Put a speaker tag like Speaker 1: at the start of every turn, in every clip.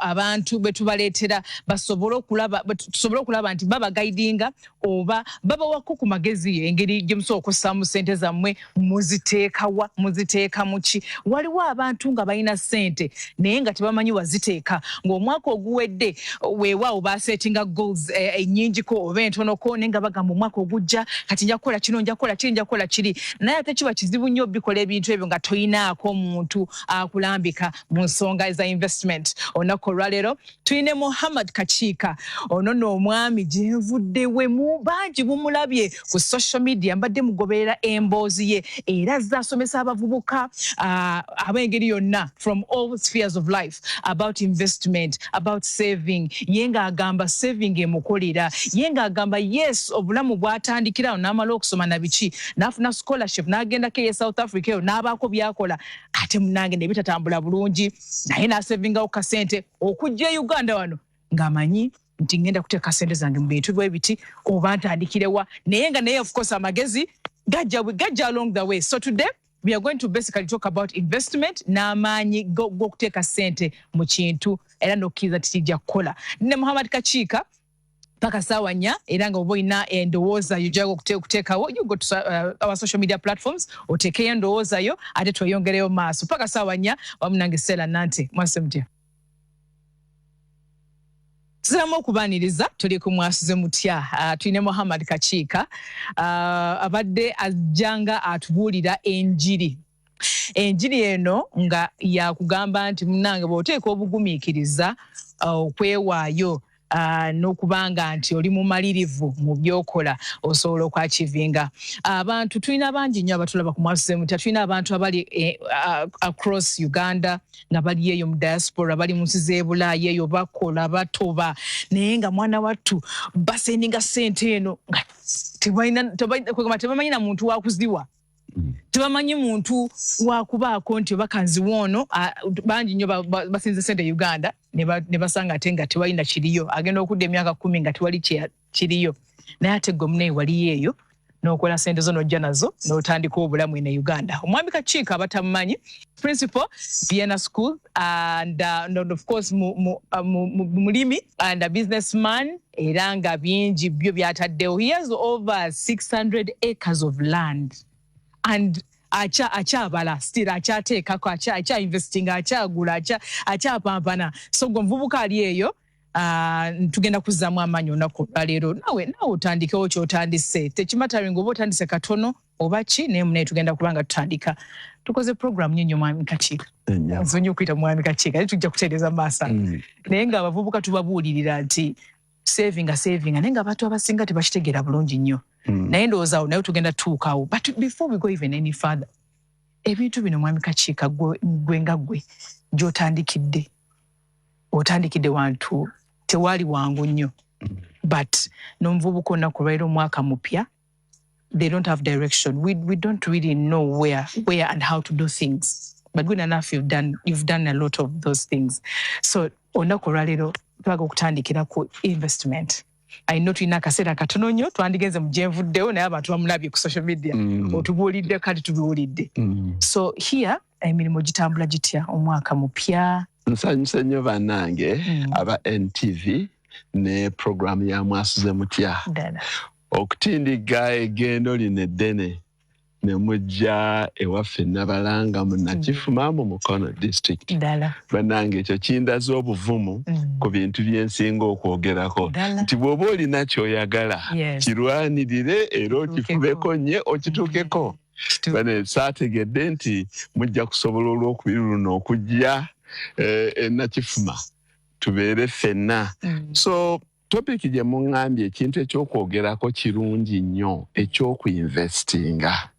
Speaker 1: abantu betubaletera basobole okulaba nti baba guidinga oba baba wako ku magezi engeri gyemusobola okusaamu ssente zammwe muziteeka muki. Waliwo abantu nga balina ssente naye nga tebamanyi waziteeka, ng'omwaka oguwedde weewaawo basetinga goals ennyingiko oba entonoko naye nga bagamba omwaka ogujja kati nja kukola kino nja kukola kiri, naye ate kiba kizibu nnyo bikola ebintu ebyo nga toyinaako omuntu akulambika mu nsonga eza investment. Olunaku olwaleero tuyine Muhammad Kachiika, ono n'omwami gyenvuddewe mu bangi bumulabye ku social media, mbadde mugoberera emboozi ye era azze asomesa abavubuka ab'engeri yonna from all spheres of life about investment, about saving. Ye ng'agamba saving emukolera, ye ng'agamba yes obulamu bw'atandikirawo n'amala okusoma na biki n'afuna scholarship n'agendako ye South Africa eyo n'abaako byakola, ate munange ne bitatambula bulungi naye n'asavingawo kasente okujja e Uganda wano ng'amanyi nti ngenda kuteeka sente zange mu bintu bwe biti oba ntandikirewa naye of course amagezi gajja along the way. So today we are going to basically talk about investment n'amaanyi g'okuteeka sente mu kintu era n'okkiriza tikijja kukola. Ne Muhammad Kachiika paka sawa nya era nga oba olina endowooza yo gy'okuteeka okuteekawo, you go to our social media platforms oteekeyo endowooza yo ate tweyongereyo maaso paka sawa nya wamu nange Stella Nante. Mwasuze mutya? Tuziramu okubaaniriza tuli ku Mwasuze Mutya. Tuyine Muhammad Kachiika abadde ajjanga atubuulira enjiri eno nga yakugamba nti munange bw'oteeka obugumiikiriza okwewaayo n'okubanga nti oli mumalirivu mu byokola osobola okwachivinga. Abantu tulina bangi nnyo abatulaba ku Mwasuze Mutya. Tulina abantu abali across Uganda nga bali eyo mu diaspora, bali mu nsi z'ebulaayi eyo bakola batoba naye nga mwana wattu basendinga ssente eno nga tebamanyi na muntu wakuziwa, tebamanyi muntu wakubaako nti bakanzi woono. Bangi nnyo basinze ssente Uganda ne basanga ate nga tewalina kiriyo, agenda okudda emyaka 10 nga tewali kiriyo, naye ate gwe munaye waliyo eyo n'okola ssente zo n'ojja nazo n'otandika obulamu ene Uganda. Omwami Kachiika abatamumanyi, principal Vienna School and of course mulimi and a businessman era nga bingi byo byataddewo. He has over 600 acres of land and akyabala still akyateekako investing akyagula akyapampana. So gwe muvubuka ali eyo tugenda kuzzaamu amaanyi olunaku olwaleero. Nawe otandikewo ky'otandise, tekimataringa oba otandise katono oba ki, naye munaye tugenda kubanga tutandika. Tukoze program nnyo Mwami Kachiika, nsonyi okuyita Mwami Kachiika naye tujja kutereeza maaso naye nga abavubuka tubabuulirira nti saving naye nga abantu abasinga tebakitegeera bulungi nnyo. Naye ndowooza awo naye tugenda tuukawo. But before we go even any further, ebintu bino Mwami Kachiika gwe nga gwe otandikidde wantu tewaali wangu nnyo, but n'omuvubuka olunaku olwaleero omwaka mupya, they don't have direction. We don't really know where and how to do things, but good enough you've done a lot of those things. So olunaku olwaleero twaga okutandikira ku investment. I know tulina akaseera katono nnyo twandigenze mu gyenvuddewo naye abantu bamulabye ku social media otubuulidde kati tubiwulidde. So here emirimu gitambula gitya omwaka mupya?
Speaker 2: Nsanyuse nnyo bannange aba NTV ne programu ya Mwasuze Mutya okutindiga egendo lino eddene ne mujja ewaffe Nabalanga mu Nakifuma mu Mukono district. Bannange ekyo kindaza obuvumu ku bintu byensinga okwogerako nti bw'oba olina kyoyagala kirwanirire era okifubeko nnyo okituukeko. Bane saategedde nti mujja kusobola olwokubiri luno okujja Nakifuma tubeere ffenna. So topic gye muŋŋambye ekintu ekyokwogerako kirungi nnyo eky'okuinvestinga.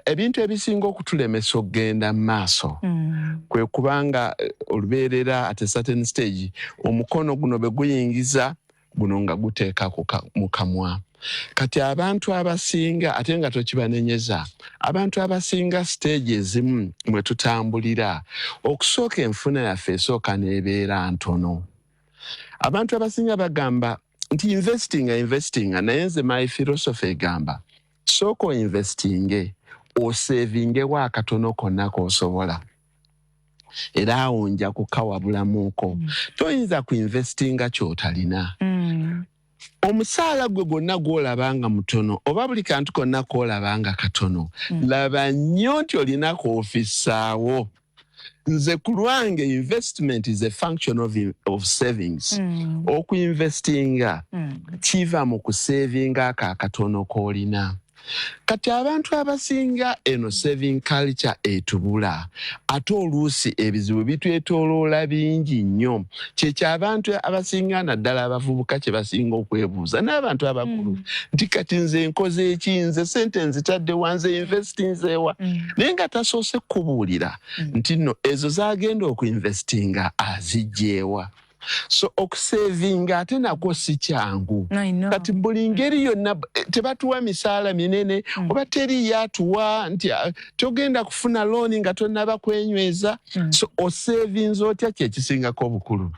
Speaker 2: Ebintu ebisinga okutulemesa okugenda mu maaso kwe kubanga olubeerera at a certain stage omukono guno be guyingiza guno nga guteeka mu kamwa. Kati abantu abasinga ate nga tokibanenyeza, abantu abasinga stage ezimu mwe tutambulira okusooka enfuna yaffe esooka n'ebeera ntono. Abantu abasinga bagamba nti investinga naye nze my philosophy egamba sooka investinge osevingewo akatono konna k'osobola. era awo nja kukawabulamuko. Toyinza kuinvestinga ky'otalina. Omusaala gwe gwonna gw'olabanga mutono oba buli kantu konna k'olabanga katono laba nnyo nti olina kw'ofissaawo. Nze ku lwange investment is a function of savings. Okuinvestinga kiva mu kusavinga ako akatono k'olina. Kati abantu abasinga eno saving culture etubula ate oluusi ebizibu bitwetooloola bingi nnyo. Kyekyo abantu abasinga naddala abavubuka kye basinga okwebuuza n'abantu abakulu nti kati nze nkoze eki, nze sente nzitadde wa, nze investinzeewa. Naye nga tasoose kubuulira nti nno ezo zagenda okuinvestinga azigyeewa. So okusavinga ate nakwo si kyangu. Kati buli ngeri yonna tebatuwa misaala minene oba teri yatuwa nti togenda kufuna looni nga tonnaba kwenyweza. So osavinze otya kyekisingako obukulu.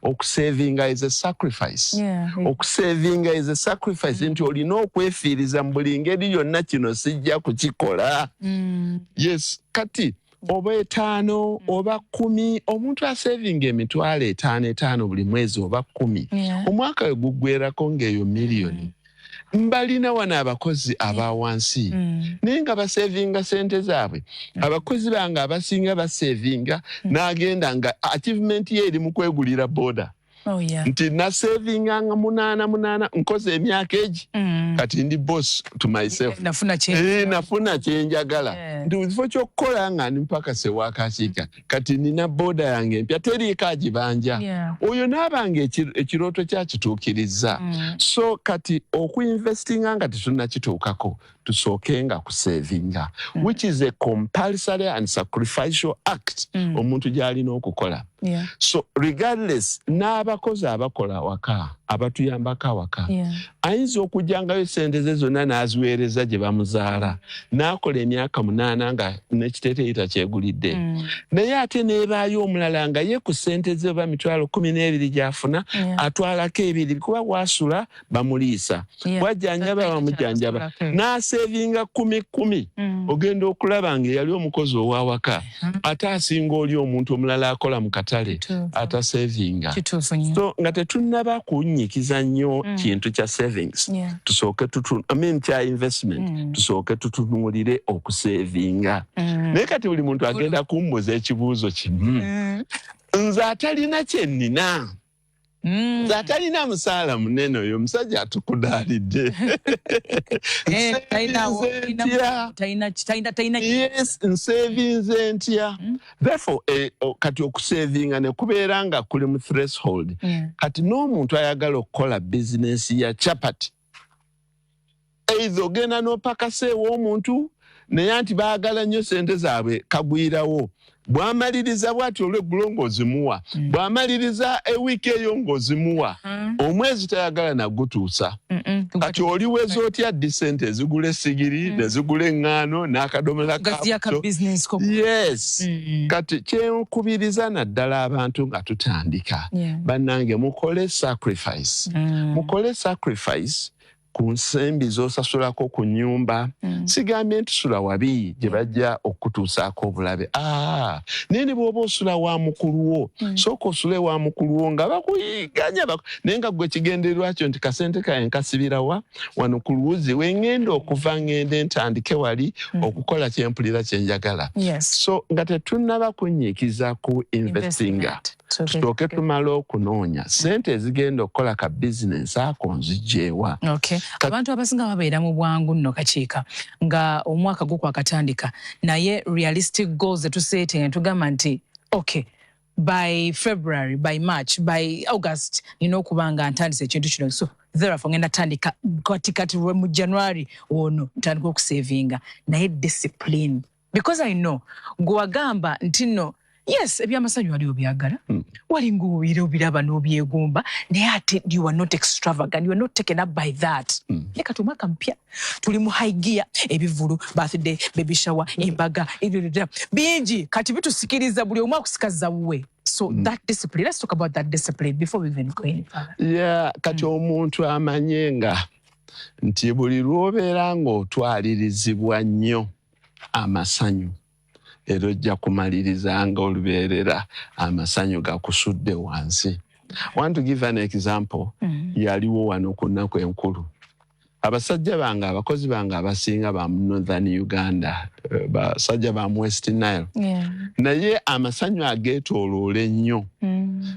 Speaker 2: Okusavinga is a sacrifice. Okusavinga is a sacrifice nti olina okwefiiriza mu buli ngeri yonna kino sijja kukikola. Yes, kati oba 5 oba 10 omuntu asavinga emitwalo 5 buli mwezi oba 10 omwaka we guggwerako ng'eyo miliyoni. Mbalina wana abakozi aba wansi naye nga basavinga sente zaabwe. Abakozi bange abasinga basavinga n'agenda nga achievement ye eri mu kwegulira boda. Nti nasavinganga 8 nkoze emyaka egi kati ndi boss to myself. Nafuna kyenjagala. Ndi kifo ky'okukola nga ndi mpaka sewakakiika. Kati nina boda yange empya teriiko agibanja. Oyo n'abange ekirooto kyakituukiriza. So kati okuinvestinga nga tetunnakituukako tusookenga kusavinga, which is a compulsory and sacrificial act omuntu gy'alina okukola. So regardless n'abakozi abakola waka abatuyambako awaka ayinza okujjangayo sente ze zonna n'aziweereza gye bamuzaala n'akola emyaka 8 nga n'ekiteeteeyi takyegulidde. Naye ate n'ebaayo omulala nga ye ku sente ze oba mitwalo 12 gy'afuna atwalako 2 kuba bw'asula bamuliisa, bw'ajjanjaba bamujjanjaba, n'asevinga 10. Ogenda okulaba nga yali omukozi ow'awaka ate asinga oli omuntu omulala akola mu katale atasevinga. So nga tetunnaba kunyikiza nnyo kintu kya savings tusooke kya investment tusooke tutunuulire okusavinga. Naye kati buli muntu agenda kumbuza ekibuuzo kimu, nze atalina kye nnina, nze atalina musaala munene oyo omusajja atukudaalidde. Yes, nsavinze ntya. Therefore kati okusavinga ne kubeera nga kuli mu threshold. Kati n'omuntu ayagala okukola bizinesi ya chapati either ogenda n'opakaseewo omuntu naye anti baagala nnyo sente zaabwe kagwirawo, bw'amaliriza bw'ati olw'eggulo ng'ozimuwa, bw'amaliriza ewiiki eyo ng'ozimuwa, omwezi tayagala nagutuusa. Kati oliweza otya ddi sente ezigula essigiri nezigula eŋŋaano n'akadomola ka buto. Yes. Kati kyenkubiriza naddala abantu nga tutandika bannange mukole sacrifice. Mukole sacrifice ku nsembi z'osasulako ku nnyumba. Sigambye nti sula wabi gye bajja okutuusaako obulabe. Naye ne bw'oba osula wa mukulu wo, sooka osule wa mukulu wo nga bakuyiganya naye nga gwe kigendererwa kyo nti kasente kaye nkasibirawa wano ku luwuzi wengenda okuva ngende ntandike wali okukola kyempulira kyenjagala. So nga tetunnaba kunyiikiza ku investinga tusooke tumala okunoonya sente ezigenda okukola ka bizinesi ako nzigyewa.
Speaker 1: Abantu abasinga babeera mu bwangu nno kakiika nga omwaka gukwakatandika naye realistic goals zetuseete netugamba nti by February, by March, by August nina okuba nga ntandise ekintu kino, so therefore ngenda tandika kati mu January ono ntandika okusavinga, naye discipline, because I know gwagamba nti no yes ebyamasanyu wali obyagala wali nguubire obiraba n'obyegomba naye ate you are not extravagant, you are not taken up by that. Leka tumwaka mpya tuli mu high gear, ebivulu, birthday, baby shower, embaga bingi kati bitusikiriza buli omu akusikaza wuwe. So that discipline, let's talk about that discipline before we even go any further.
Speaker 2: Kati omuntu amanye nga nti buli lw'obeera ng'otwalirizibwa nnyo amasanyu era ojja kumaliriza nga olubeerera amasanyu gakusudde wansi. I want to give an example. Yaliwo wano ku nnaku enkulu. Abasajja bange abakozi bange abasinga ba Northern Uganda, basajja ba West Nile. Naye amasanyu ageetooloola ennyo.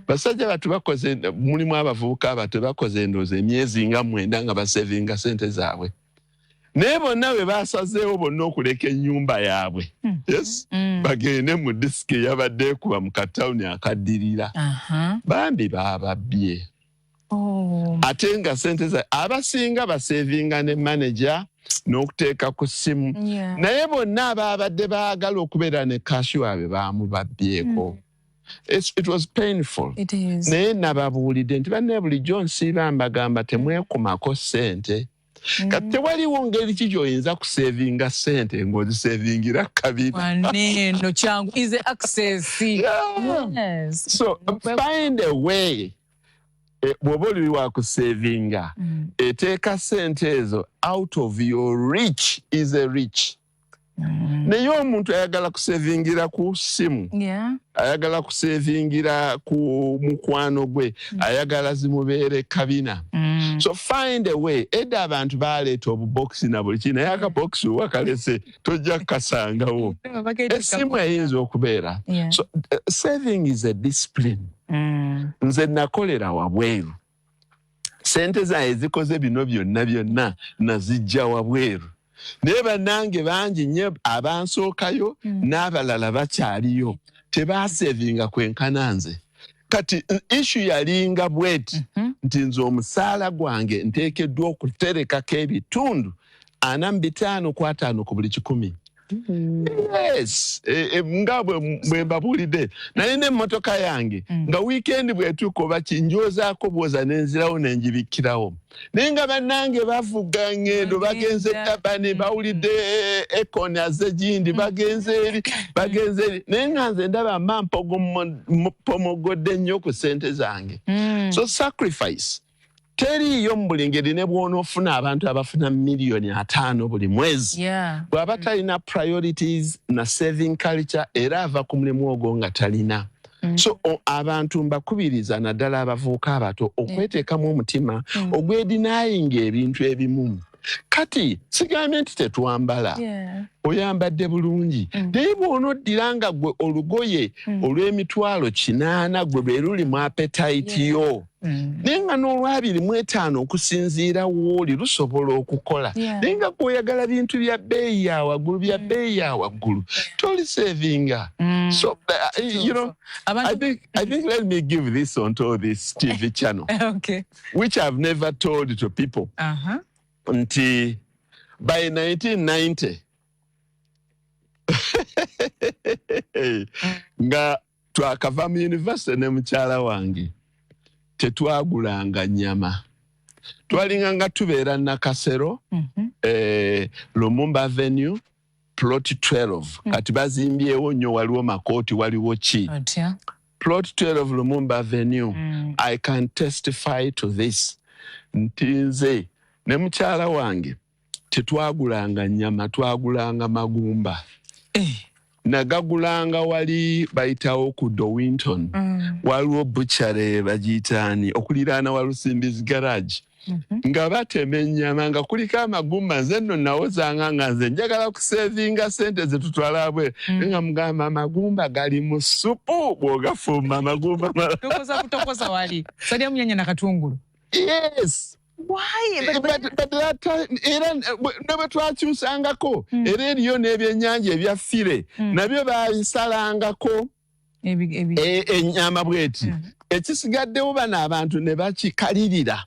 Speaker 2: Basajja batu bakoze, mulimu abavubuka abato bakoze endowooza emyezi nga 9 nga basevinga sente zaabwe. Naye bonna bwe basazeewo bonna okuleka ennyumba yaabwe. Yes? Bagende mu disiki eyabadde ekuba mu katawuni akaddirira. Bambi bababbye. Ate nga sente za abasinga basevinga ne manager n'okuteeka ku ssimu. Naye bonna ababadde baagala okubeera ne cash waabwe bamubabbyeko. It was painful.
Speaker 1: It is.
Speaker 2: Naye nababuulidde nti banne bulijjo nsiiba mbagamba temwekumako sente. Kati tewaliwo ngeri ki gy'oyinza kusevinga sente ng'ozisevingira kabiri.
Speaker 1: Waneno kyangu is the access. Yes.
Speaker 2: So find a way. Bw'oba oli wa kusevinga eteeka sente ezo out of your reach is a reach. Naye omuntu ayagala kusevingira ku ssimu, ayagala kusevingira ku mukwano gwe, ayagala zimubeere kabina. So find a way. Edda abantu baleeta obuboxi na buli kina, naye akaboxi wakalese tojja kukasangawo. Essimu eyinza okubeera. So saving is a discipline. Nze nakolera wabweru. Sente zange zikoze bino byonna nazijja wabweru. Naye bannange bangi nnyo abansookayo n'abalala bakyaliyo tebaasevinga kwenkana nze. Kati issue yalinga bweti nti nze omusaala gwange nteekeddwa okuterekako ebitundu 45 ku 5 ku buli 100. Yes, nga bwe mbabuulidde. Naye n'emmotoka yange nga wiikendi bw'etuuka oba kinjoozaako bwoza n'enzirawo n'engibikkirawo. Naye nga bannange bavuga ngendo bagenze Tabani bawulidde Ekoni azze Gindi bagenze eri. Naye nga nze ndaba mpomoggodde nnyo ku ssente zange. So sacrifice. Teriyo mu buli ngeri ne bw'onoofuna abantu abafuna miliyoni 5 buli mwezi. Bw'aba talina priorities na saving culture era ava ku mulimu ogwo nga talina. So abantu mbakubiriza naddala abavubuka abato okweteekamu omutima ogwedinayinga ebintu ebimu. Kati sigambye nti tetwambala. Oyambadde bulungi. Naye bw'onoddira nga gwe olugoye olw'emitwalo 8 gwe lwe lulimu appetite yo. Naye nga n'olw'25 okusinziira w'oli lusobola okukola. Naye nga gw'oyagala bintu bya bbeeyi ya waggulu toli savinga. So, you know, I think let me give this onto this TV channel, which I've never told to people. Nti by 1990 nga twakava mu university ne mukyala wange tetwagulanga nnyama. Twalinga nga tubeera Nakasero, Lumumba Avenue, Plot 12. Kati bazimbyewo nnyo, waliwo makooti, waliwo ki. Plot 12 Lumumba Avenue. I can testify to this. Nti nze ne mukyala wange tetwagulanga nnyama, twagulanga magumba. Nagagulanga wali bayitawo ku Dowinton. Waliwo butchery bagiyitaani okuliraana Walusimbi's garage. Nga batema ennyama nga kuliko amagumba, nze nno nawozanga nga nze njagala kusevinga sente ze tutwala bwe. Nga mugamba amagumba gali mu supu bw'ogafumba amagumba.
Speaker 1: Tokoza wali. Sadia munyanya na katungulu.
Speaker 2: Yes.
Speaker 1: Why?
Speaker 2: But that time, never twakyusangako. Era eriyo n'ebyennyanja ebya fire. Nabyo babisalangako ennyama bweti. Ekisigaddewo bano abantu ne bakikalirira.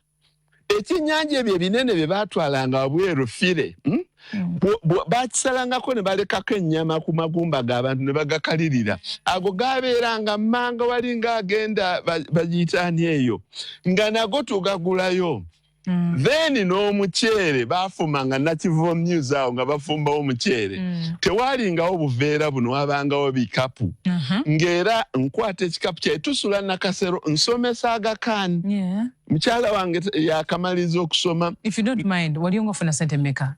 Speaker 2: Ekyennyanja ebyo ebinene bye baatwalanga wabweru fire. Bakisalangako ne balekako ennyama ku magumba g'abantu ne bagakalirira. Ago gabeeranga mmanga wali ng'agenda bagiyitaani eyo. Nga nago tugagulayo. Then n'omuceere baafumanga Nakivom News awo nga bafumbawo omuceere. Tewalingawo buveera buno, wabangawo bikapu. Ng'era nkwata ekikapu kye tusula Nakasero nsomesa agakaani. Mukyala wange yakamaliza okusoma.
Speaker 1: If you don't mind, wali ongofuna sente mmeka?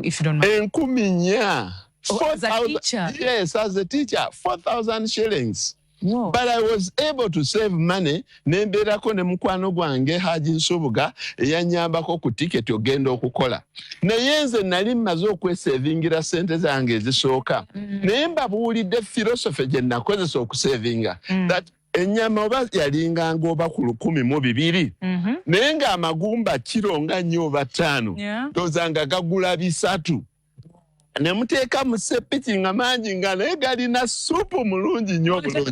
Speaker 1: If you don't mind.
Speaker 2: 10,000.
Speaker 1: As a teacher?
Speaker 2: Yes, as a teacher, 4,000 shillings.
Speaker 1: Whoa.
Speaker 2: But I was able to save money. Nemberako ne mukwano gwange Haji Nsubuga eyanyambako ku ticket ogenda okukola. Naye nze nali mmaze okwesavingira sente zange ezisooka. Naye mbabuulidde philosophy gye nakozesa okusavinga. That ennyama oba yalinganga oba ku 1,200. Naye ng'amagumba kiro nga 4 oba 5. Ndowooza gagula 3. Ne muteeka mu sepiki nga mangi nga naye galina supu mulungi nnyo bulungi.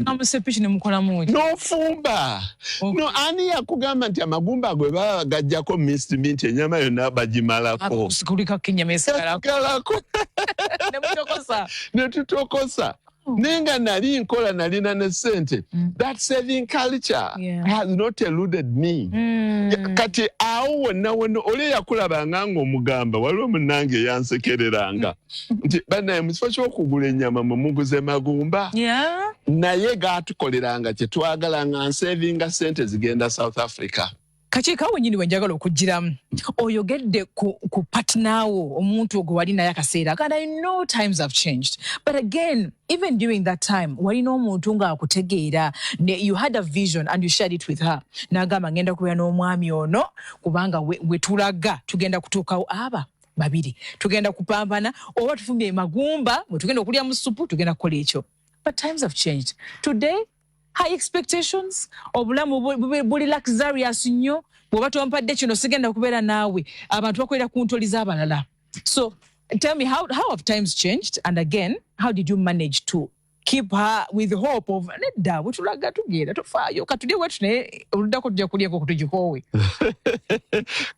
Speaker 2: N'ofumba. No, ani yakugamba nti amagumba gwe baba gajjako minced meat ennyama yonna bagimalako. Ne tutokosa. Nenga nali nkola nalina ne sente. That saving culture has not eluded me. Kati awo wonna oli yakulabanga ng'omugamba waliwo munnange yansekereranga nti banaye mu kifo ky'okugula ennyama mwe muguze magumba naye gaatukoleranga kye twagala nga nsavinga sente zigenda South Africa.
Speaker 1: Kati kawe nyini wenjagala okugiramu oyogedde ku partner wo omuntu ogwo wali naye akaseera and I know times have changed, but again even during that time walina omuntu nga akutegeera, you had a vision and you shared it with her, n'agamba ngenda kubeera n'omwami ono kubanga we tulaga tugenda kutuukawo aba babiri tugenda kupambana oba tufumbye emagumba mwe tugenda okulya mu supu tugenda kukola ekyo. But times have changed today. High expectations, obulamu buli luxurious nnyo, bw'oba tompadde kino sigenda kubeera naawe, abantu bakolera ku ntoli z'abalala. So tell me how have times changed, and again how did you manage to keep her with hope of nedda bwetulaga tugenda tofaayo katulye wetu naye oluddako tujja kulyeko kutugikoowe.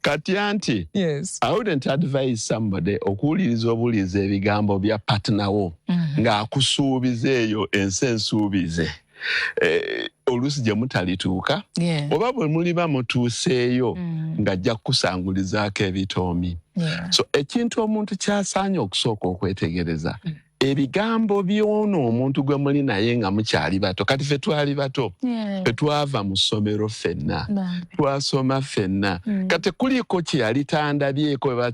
Speaker 2: Kati anti,
Speaker 1: yes.
Speaker 2: I wouldn't advise somebody okuwuliriza obuwuliza ebigambo bya partner wo ng'akusuubiza eyo ensi ensuubize. Oluusi gye mutalituuka oba bwe muliba mutuuseeyo ng'ajja kukusangulizaako ebitoomi. So ekintu omuntu ky'asaanye okusooka okwetegereza ebigambo by'ono omuntu gwe muli naye nga mukyali bato. Kati ffe twali bato twava mu ssomero ffenna twasoma ffenna kati kuliko kye yali tandabyeko eba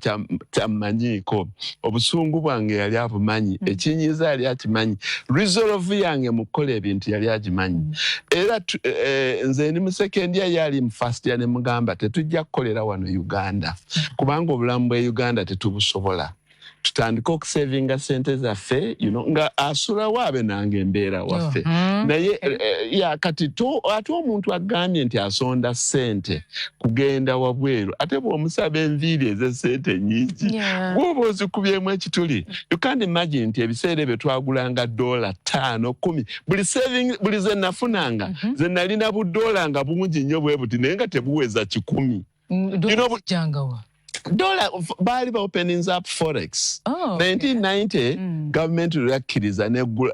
Speaker 2: kyammanyiiko. Obusungu bwange yali abumanyi, ekinyiza yali akimanyi, resolve yange mu kukola ebintu yali agimanyi. Era nze ndi mu second year yali mu first year ne mugamba tetujja kukolera wano Uganda kubanga obulamu bwe Uganda tetubusobola. Tutandika okusavinga sente zaffe nga asulawo abe nange embeera waffe. Naye kati ate omuntu agambye nti asonda sente kugenda wabweru ate bw'omusaba enviiri ez'esente nnyingi gw'oba ozikubyemu ekituli. You can't imagine nti ebiseera ebyo twagulanga $5, $10 buli ze nafunanga ze nalina $1 nga bungi nnyo bwe buti naye nga tebuweza 10. Dollar bali ba openings up forex. 1990 government yakkiriza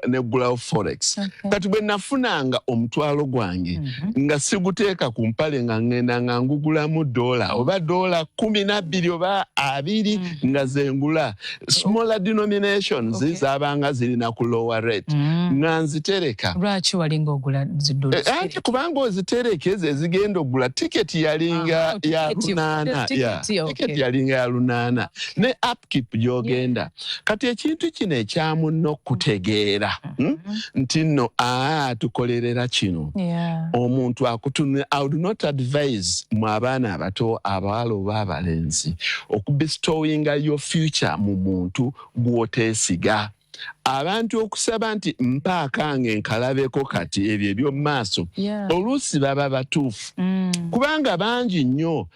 Speaker 2: neggulawo forex. Kati bwe nafunanga omutwalo gwange nga siguteeka ku mpale nga ngenda nga ngugulamu $1 oba $12 oba 20 nga zengula. Smaller denominations zabanga zirina ku lower rate nga nzitereka.
Speaker 1: Lwaki walinga ogula zidola?
Speaker 2: Anti kubanga ozitereka ezo ezigenda ogula tiketi yalinga ya lunana. Yalinga ya lunana ne upkeep gyogenda. Kati ekintu kino ekyamu n'okutegeera nti nno tukolerera kino omuntu akutunula. I would not advise mu abaana abato abawala oba abalenzi okubestowinga your future mu muntu gw'oteesiga. Abantu okusaba nti mpaakange nkalabeko kati ebyo eby'omu maaso oluusi baba batuufu kubanga bangi nnyo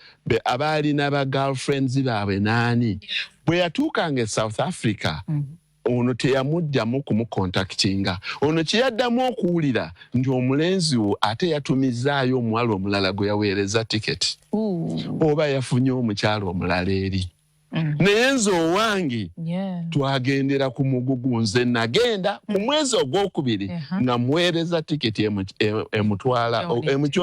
Speaker 2: abaalina ba girlfriends baabwe naani bwe yatuukanga e South Africa ono teyamuddamu kumukontaktinga. Ono kye yaddamu okuwulira nti omulenzi wo ate yatumizaayo omuwala omulala gwe yaweereza tiketi oba yafunye omukyala omulala eri. Naye nze owange twagendera ku mugugu. Nze nagenda ku mwezi ogwokubiri nga muweereza tiketi emutwala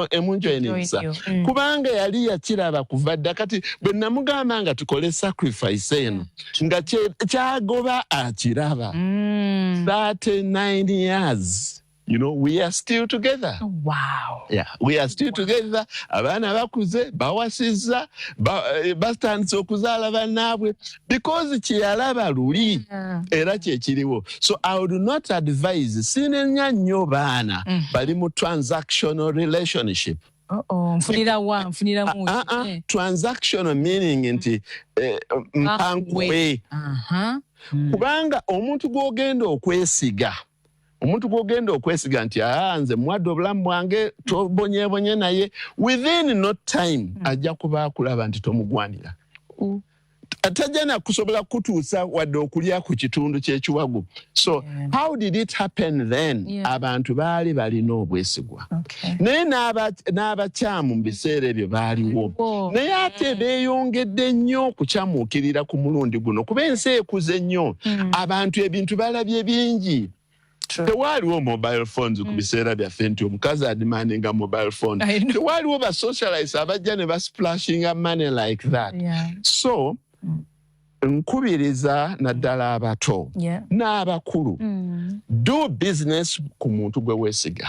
Speaker 2: emunjoyininsa kubanga yali yakiraba kuva dda. Kati bwe namugamba nga tukole sacrifice eno nga kyagoba akiraba. 39 years you know, we are still together.
Speaker 1: Oh, wow.
Speaker 2: Yeah, we are still together. Abana bakuze, bawasiza, batandise okuzaala bannaabwe because kyeyalaba luli era kyekiriwo. So I would not advise sinenya nnyo baana bali mu transactional relationship. Transactional meaning nti mpankwe. Kubanga omuntu gw'ogenda okwesiga nti nze mwadde obulamu bwange tobonyeebonye naye within no time ajja kuba akulaba nti tomugwanira. Atajja kusobola kutuusa wadde okulya ku kitundu ky'ekiwagu. So how did it happen then? Abantu baali balina obwesigwa. Naye n'abakyamu mu biseera ebyo baaliwo. Naye ate beeyongedde nnyo okukyamuukirira ku mulundi guno kuba ensi ekuze nnyo. Abantu ebintu balabye bingi. Tewaaliwo mobile phones ku biseera byaffe nti omukazi ademandinga mobile phone. Tewaaliwo ba socialites abajja ne basplashinga money like that. So nkubiriza naddala abato n'abakulu, do business ku muntu gwe weesiga.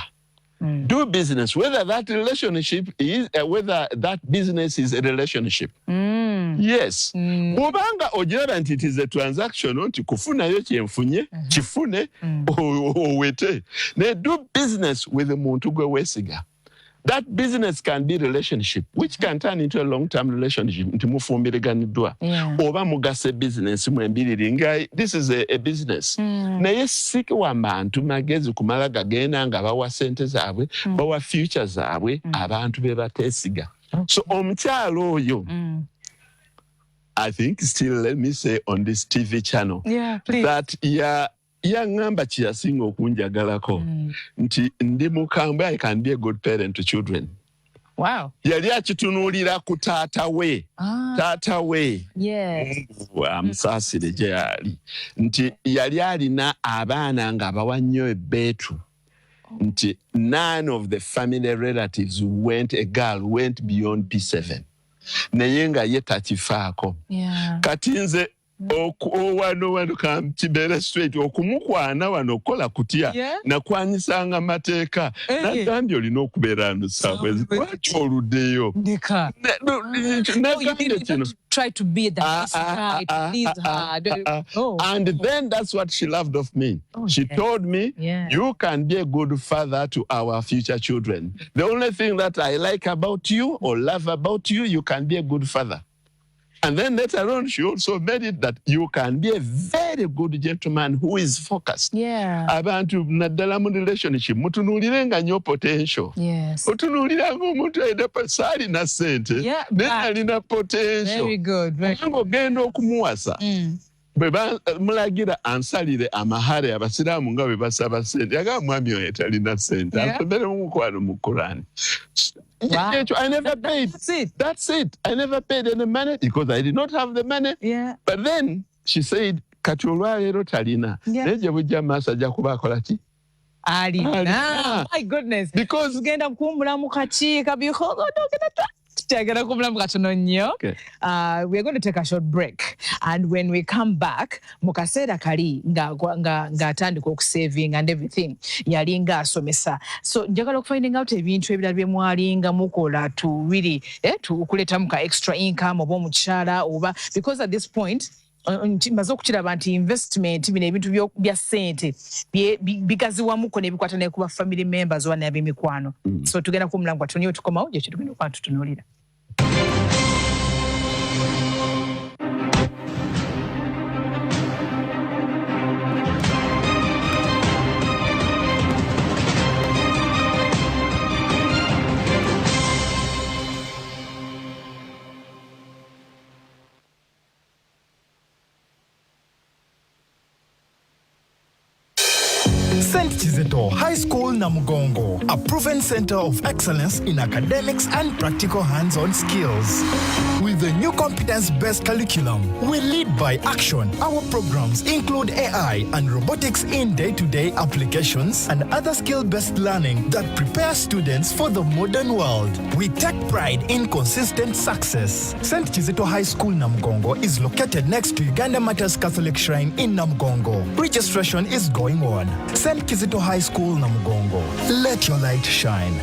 Speaker 2: Do business, whether that relationship is, whether that business is a relationship. Yes. Bw'obanga ogiraba nti it is a transaction, nti kufunayo kyenfunye, kifune, owete. Ne do business with muntu gwe weesiga. That business can be relationship, which can turn into a long-term relationship. Nti mufumbiriganiddwa. Oba mugase business mwembiriringa. This is a business. Naye sikiwa bantu magezi kumala gagenda nga bawa sente zaabwe, bawa future zaabwe, abantu be bateesiga. So omukyalo oyo, I think still let me say on this TV channel, that yangamba kyasinga okunjagalako nti ndi mukambwe I can be a good parent to children.
Speaker 1: Wow.
Speaker 2: Yali akitunuulira ku taata we. Taata we. Mungu amusaasire gye yali. Nti yali alina abaana nga bawa nnyo ebbeetu. Nti none of the family relatives a girl went beyond P7. Naye nga ye takifaako. Kati nze wano kibeere straight okumukwana wano okola kutya nakwanyisanga mateeka nagambye olina okubeera nusabwezi lwaki oluddeyo
Speaker 1: try to be the nice guy to please her.
Speaker 2: And then that's what she loved of me. She told me, you can be a good father to our future children. The only thing that I like about you or love about you, you can be a good father. And then later on, she also made it that you can be a very good gentleman who is focused. Abantu naddala mu relationship mutunuulirenga nnyo potential. Otunuuliranga omuntu ayina saalina ssente naye alina potential. Kubanga ogenda okumuwasa bwe mulagira ansalire amahare abasiraamu nga bwe basaba ssente yagamba mwami oyo talina ssente ansomere mu mukwano mu Quran. I never paid. That's it. I never paid any money because I did not have the money. But then she said, kati olwaleero talina. Neje bujja maaso ajja kuba akola ki?
Speaker 1: Alina. My goodness.
Speaker 2: Because
Speaker 1: tugenda kuwummulamu kakiika bihogo we're going to take a short break, and when we come back mukaseera kali nga atandika okusaving and everything yalinga asomesa, so njagala okufinding out ebintu ebirala bye mwalinga mukola to really tukuletamu ka extra income oba omukyala oba, because at this point maze okukiraba nti investment bino ebintu bya ssente bigaziwamuko nebikwata naye kuba family members oba n'ab'emikwano. So tugenda kumulangwa tuniyo tukomawo gye tugenda okuba tutunuulira.
Speaker 3: St. Kizito High School Namugongo, a proven center of excellence in academics and practical hands-on skills. With a new competence-based curriculum, we lead by action. Our programs include AI and robotics in day-to-day applications and other skill-based learning that prepare students for the modern world. We take pride in consistent success. St. Kizito High School Namugongo is located next to Uganda Matters Catholic Shrine in Namugongo. Registration is going on. Send Kizito High School Namugongo. Let your light shine.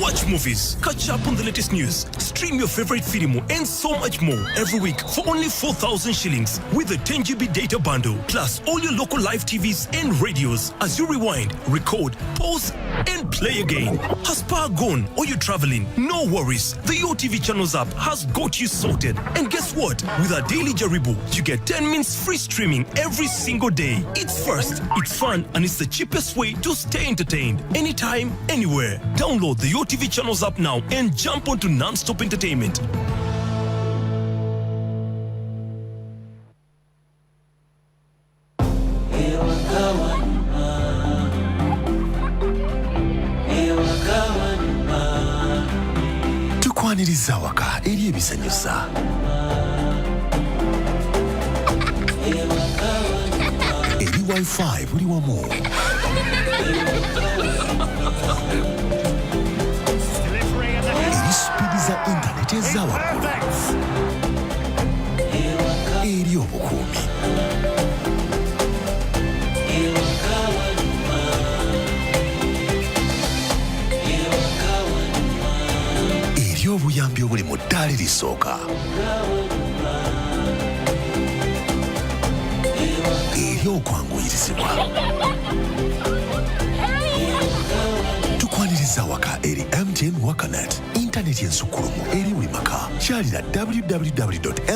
Speaker 4: Watch movies, catch up on the latest news, stream your favorite film and so much more every week for only 4,000 shillings with a 10 GB data bundle, plus all your local live TVs and radios as you rewind, record, pause and play again. Has power gone or you're traveling? No worries. The YoTV Channels app has got you sorted. And guess what? With our daily Jaribu, you get 10 minutes free streaming every single day. It's first, it's fun, and it's the cheapest way to stay entertained. Anytime, anywhere. Download the YoTV Channels app now and jump onto non-stop entertainment.
Speaker 5: Tukwaniriza waka eri ebisanyusa. Eri Wi-Fi buli wamu. Eri speedi za internet ezawakulu. Eri obukuumi. Eri obuyambi obuli mu ddaala erisooka. Eri okwanguyirizibwa. Tukwaniriza waka eri MTN Wakanet. Internet yensukulumu eri buli maka. Kyalira www.mtn.co.ug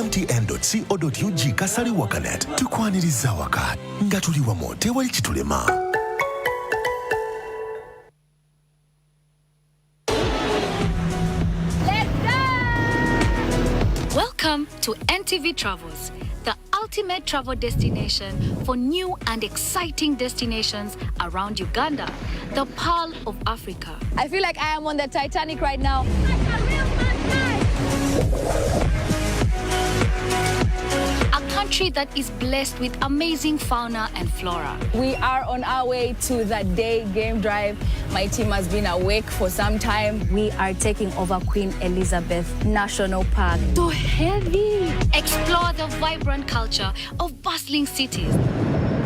Speaker 5: kasale Wakanet. Tukwaniriza waka nga tuli wamu tewali kitulema.
Speaker 6: Welcome to NTV Travels, the ultimate travel destination for new and exciting destinations around Uganda, the Pearl of Africa.
Speaker 7: I feel like I am on the Titanic right now.
Speaker 6: A country that is blessed with amazing fauna and flora.
Speaker 7: We are on our way to the day game drive. My team has been awake for some time. We are taking over Queen Elizabeth National Park.
Speaker 6: So heavy. Explore the vibrant culture of bustling cities.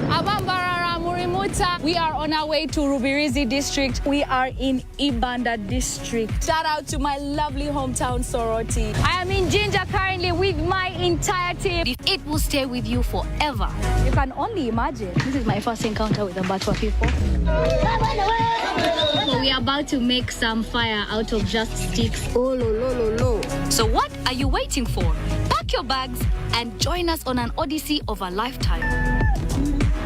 Speaker 7: Abambarara Murimuta. We are on our way to Rubirizi district. We are in Ibanda district. Shout out to my lovely hometown Soroti. I am in Jinja currently with my entire team.
Speaker 6: It will stay with you forever.
Speaker 7: You can only imagine.
Speaker 6: This is my first encounter with the Mbatwa people. So we are about to make some fire out of just sticks.
Speaker 7: Oh, lo, lo, lo, lo.
Speaker 6: So what are you waiting for? Pack your bags and join us on an odyssey of a lifetime.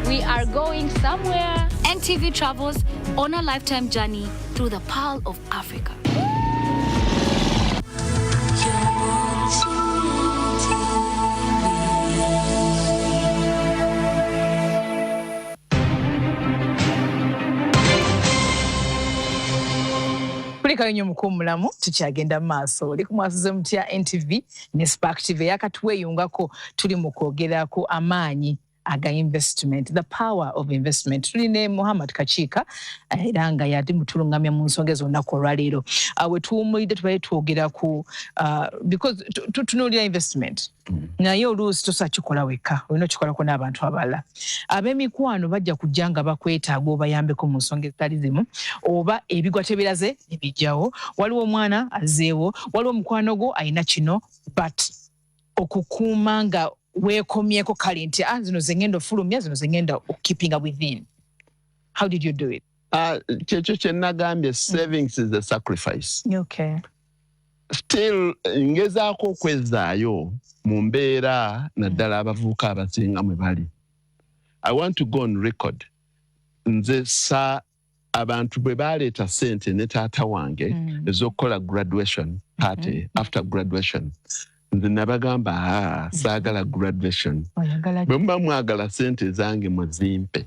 Speaker 7: We are going somewhere.
Speaker 6: NTV Travels on a lifetime journey through the Pearl of Africa.
Speaker 1: Kulikayo nnyo mukuumulamu tukyagenda maaso oli ku Mwasuze Mutya NTV ne Spark TV yakatuweyungako tuli mu kwogerako amaanyi aga investment, the power of investment. Tuline Muhammad Kachiika era nga yali mutulungamya mu nsonga z'olunaku olwaleero. We tuwumulidde tubaye twogera ku because tutunuulira investment. Naye oluusi tosakikola wekka, olina okikolako n'abantu abalala. Ab'emikwano bajja kujja nga bakwetaaga obayambeko mu nsonga ezitali zimu, oba ebigwa tebiraze ne bijjawo, waliwo omwana azzeewo, waliwo mukwano gwo alina kino, but okukuuma nga weekomyeko kale nti zino ze ngenda ofulumya, zino ze ngenda keeping within. How did you do it?
Speaker 2: Kyekyo kye nagambye, savings is a sacrifice.
Speaker 1: Okay.
Speaker 2: Still ngezaako okwezaayo mu mbeera naddala abavubuka abasinga mwe bali. I want to go on record. Nze abantu bwe baleeta sente ne taata wange ez'okukola graduation party after graduation nze nabagamba saagala graduation bwe muba mwagala sente zange muzimpe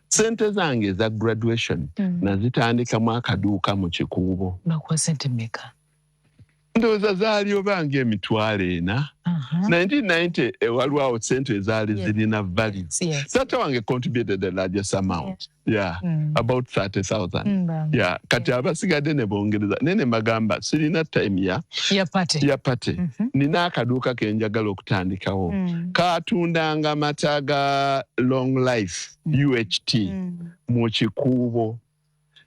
Speaker 2: sente zange za graduation nazitandikamu akaduuka mu Kikuubo.
Speaker 1: Bakuwa sente mmeka?
Speaker 2: Ndowooza zaali oba ng'emitwalo 40. 1990 waliwo sente ezaali zirina value. Taata wange contributed the largest amount. About 30,000. Kati abasigadde ne bongereza. Nene mbagamba sirina time ya pate. Nina akaduuka ke njagala okutandikawo. Kaatundanga mata ga long life UHT mu Kikuubo.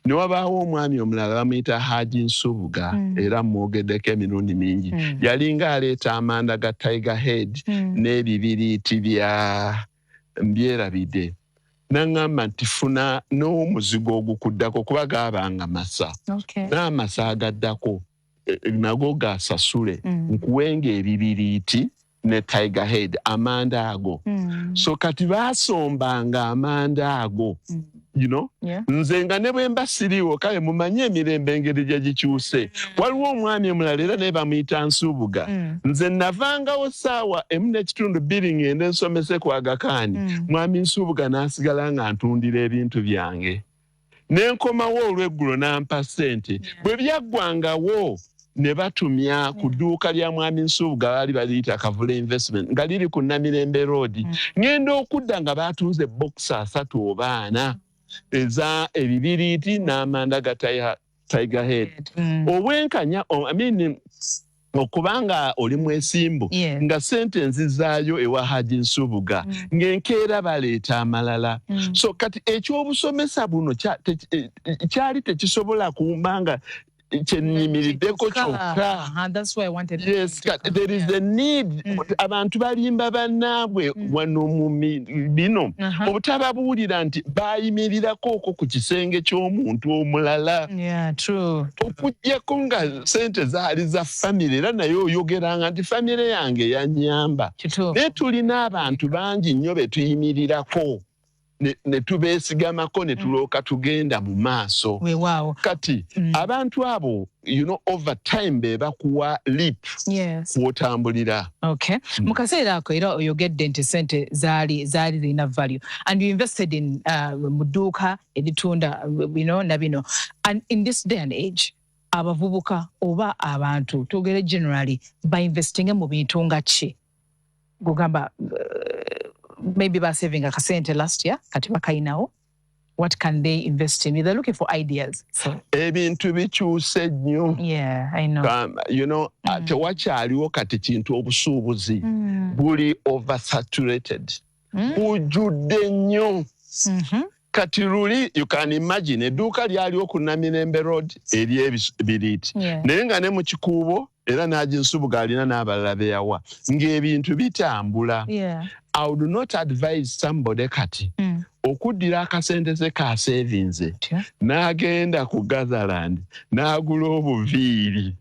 Speaker 2: Ne wabaawo omwami omulala bamuyita Haji Nsubuga era mwogeddeko emirundi mingi. Yalinga aleeta amanda ga Tiger Head n'ebibiriiti bya mbyerabidde. N'aŋŋamba nti funa n'omuzigo ogukuddako kuba gaabanga masa. N'amasa agaddako nago gasasule nkuwenga ebibiriiti ne Tiger Head amanda ago. So kati baasombanga amanda ago. You know? Nze nga ne bwe mba siriiwo kale mumanye emirembe engeri gye gikyuse. Waliwo omwami omulala era naye bamuyita Nsubuga. Nze navangawo ssaawa emu n'ekitundu bbiri ngende nsomese ku Agakaani. Mwami Nsubuga n'asigala nga ntundira ebintu byange. Ne nkomawo olw'eggulo n'ampa ssente. Bwe byaggwangawo ne batumya ku dduuka lya mwami Nsubuga baali baliyita Kavule Investment nga liri ku Namirembe Road. Ngenda okudda nga baatuuze boxer 3 oba 4. Eza ebibiriiti n'amanda ga Tiger Head. Obwenkanya, okubanga oli mwesimbu nga sente nzizaayo ewa Haji Nsubuga ng'enkeera baleeta amalala. So kati ekyobusomesa buno kyali tekisobola kumbanga kyennyimiriddeko kyokka. Yes, there is a need. Abantu balimba bannaabwe wano mu bino obutababuulira nti baayimirirako okwo ku kisenge ky'omuntu omulala. Okuggyako nga sente zaali za famire era naye oyogeranga nti famire yange yannyamba. Naye tulina abantu bangi nnyo be tuyimirirako ne tubeesigamako ne tulooka tugenda mu maaso. Kati abantu abo over time be bakuwa leap kw'otambulira.
Speaker 1: Mu kaseera ako era oyogedde nti sente zaali zirina value and you invested in mu dduuka eritunda bino na bino. And in this day and age abavubuka oba abantu tugere generally bainvestinge mu bintu nga ki? Gugamba maybe by saving a kasente last year, kati bakainawo. What can they invest in? They're looking for ideas.
Speaker 2: Ebintu bikyuse nnyo.
Speaker 1: I know.
Speaker 2: Tewakyaliwo kati kintu obusuubuzi buli oversaturated. Bujjudde nnyo. Kati luli, you can imagine, edduuka lyaliwo ku Namirembe Road eri ebibiriiti. Naye nga ne mu Kikuubo era Haji Nsubuga alina n'abalala be yawa ng'ebintu bitambula. I would not advise somebody kati okuddira akasente se ka savings n'agenda ku Gazaland n'agula obuviiri.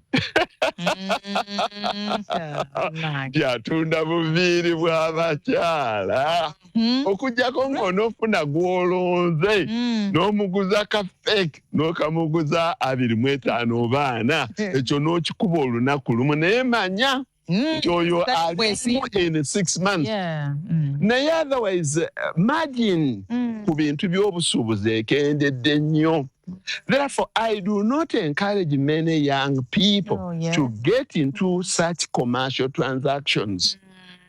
Speaker 2: Yatunda buviiri bw'abakyala. Okuggyako ng'onoofuna gw'olonze n'omuguza ka fake n'okamuguza 25 oba 4 ekyo n'okikuba olunaku lumu naye manya oyo alimu in 6 months. Naye otherwise margin ku bintu by'obusuubuzi ekendedde nnyo. Therefore, I do not encourage many young people to get into such commercial transactions.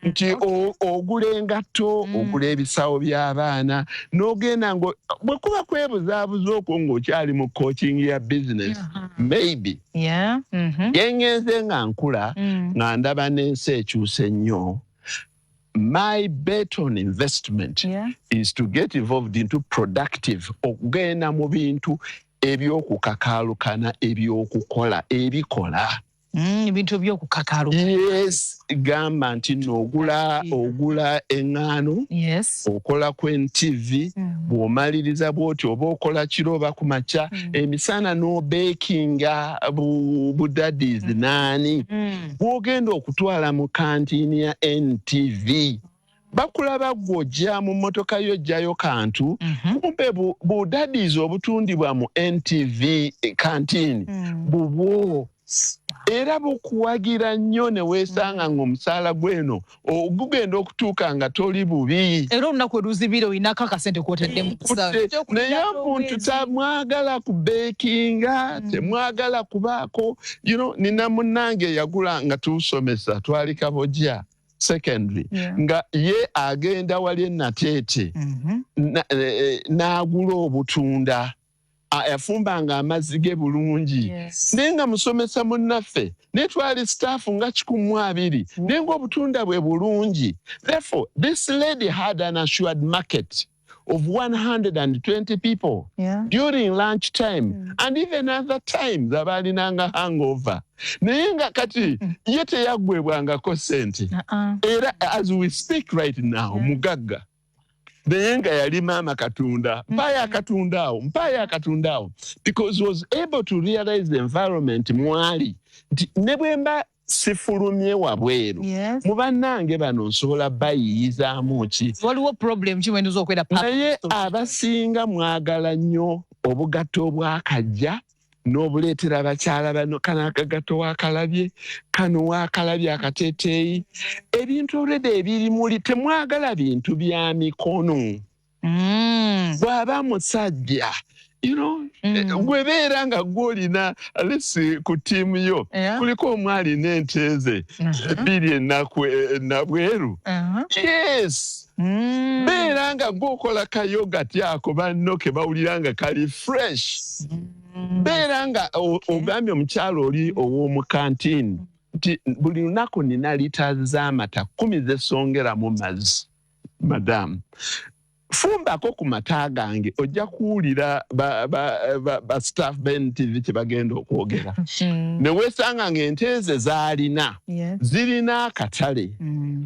Speaker 2: Nti ogula engatto, ogula ebisawo by'abaana, n'ogenda bwe kuba kwebuzaabuza okwo ng'okyali mu coaching ya business, maybe. Yengenze nga nkula, nga ndaba n'ensi ekyuse nnyo. My bet on investment is to get involved into productive, okugenda mu bintu eby'okukakaalukana, eby'okukola, ebikola.
Speaker 1: Ebintu by'okukakaaluka.
Speaker 2: Yes, gamba nti ogula eŋŋaano, okola ku NTV, bw'omaliriza bw'oti oba okola kiro oba ku makya, emisana n'obeekinga budaddies naani, bw'ogenda okutwala mu kantiini ya NTV, bakulaba gw'ojja mu mmotoka yo ojjayo kantu kumpe budadiizi obutundibwa mu NTV kantini bubwo era bukuwagira nnyo ne weesanga ng'omusaala gweno ogugenda okutuuka nga toli bubi
Speaker 1: era olunaku oluzibira olinako akasente kwoteddemu
Speaker 2: naye omuntu tamwagala kubeekinga temwagala kubaako nina munnange yagula nga tusomesa twali Kabojja secondary nga ye agenda wali enateete n'agula obutunda yafumbanga amazzi ge bulungi naye nga musomesa munnaffe naye twali staffu nga 12 naye ng'obutunda bwe bulungi. Therefore this lady had an assured market of 120 people during lunch time and even other times abalinanga hangover naye nga kati ye teyaggwebwangako sente era as we speak right now mugagga naye nga yali maama katunda mpaya akatunda awo because was able to realize the environment mwali nti ne bwemba sifulumye wabweru mu bannange bano nsobola bayiyizaamu ki
Speaker 1: waliwo problem kimwenduza okwera
Speaker 2: naye abasinga mwagala nnyo obugatto obwakajja n'obuleetera abakyala bano kano akagato waakalabye kano waakalabye akateeteeyi ebintu olwedde ebiri muli temwagala bintu bya mikono bw'aba musajja gwe beera nga gw'olina alesi ku ttiimu yo kuliko omwali n'ente ze 2 enabweru yes beera nga gw'okola kayogati ako banno ke bawulira nga kali fresh beera nga ogambye omukyalo oli ow'omu kantini nti buli lunaku nina lita z'amata 10 zesongeramu mazzi madamu fumbako ku mata gange ojja kuwulira ba staff b'NTV kye bagenda okwogera ne weesanga ng'ente ze zaalina zirina akatale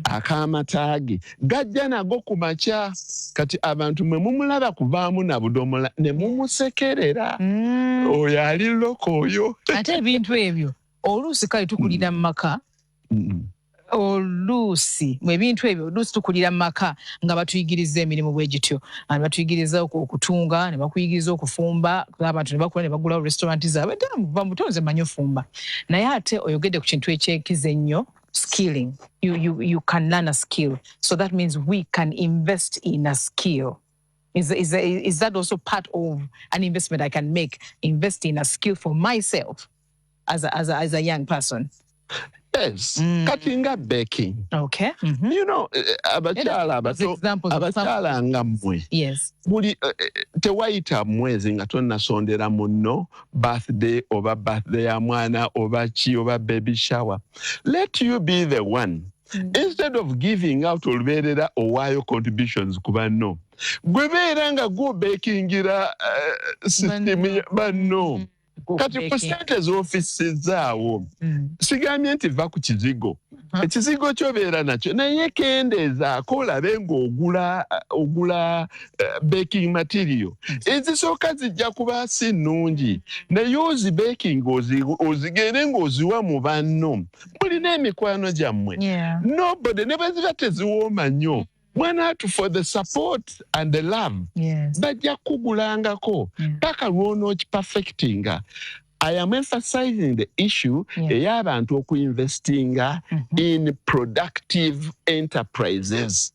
Speaker 2: ak'amata ge gajja nago ku makya kati abantu mwe mumulaba kuvaamu na budomola ne mumusekerera oyo ali loko oyo
Speaker 1: ate ebintu ebyo oluusi kale tukulira mu maka oluusi ebintu ebyo oluusi tukulira mu maka nga batuyigiriza emirimu bwe gityo batuyigiriza okutunga ne bakuyigiriza okufumba abantu ne bakola ne bagulawo restaurant zaabwe ddala muva mutonze manyi ofumba naye ate oyogedde ku kintu ekyekiza ennyo skilling you can learn a skill so that means we can invest in a skill. Is that also part of an investment I can make, invest in a skill for myself as a young person?
Speaker 2: Yes, katinga baking.
Speaker 1: Okay.
Speaker 2: Abakyala nga mmwe.
Speaker 1: Yes.
Speaker 2: Buli tewayita mwezi nga tonnasondera munno birthday oba birthday ya mwana oba ki oba baby shower. Let you be the one. Instead of giving out olubeerera owaayo contributions ku banno. Gwe beera nga bakingira system banno. Kati percentage offices zaawo sigambye nti va ku kizigo ekizigo kyobeera nakyo naye kendeezaako olabe ng'ogula baking material ezisooka zijja kuba si nnungi naye ozibaking ozigende ng'oziwa mu banno mulina emikwano gyammwe nobody ne bwe ziba teziwooma nnyo why not for the support and the love bajja kugulangako paka lw'onookiperfectinga. I am emphasizing the issue ey'abantu okuinvestinga in productive enterprises.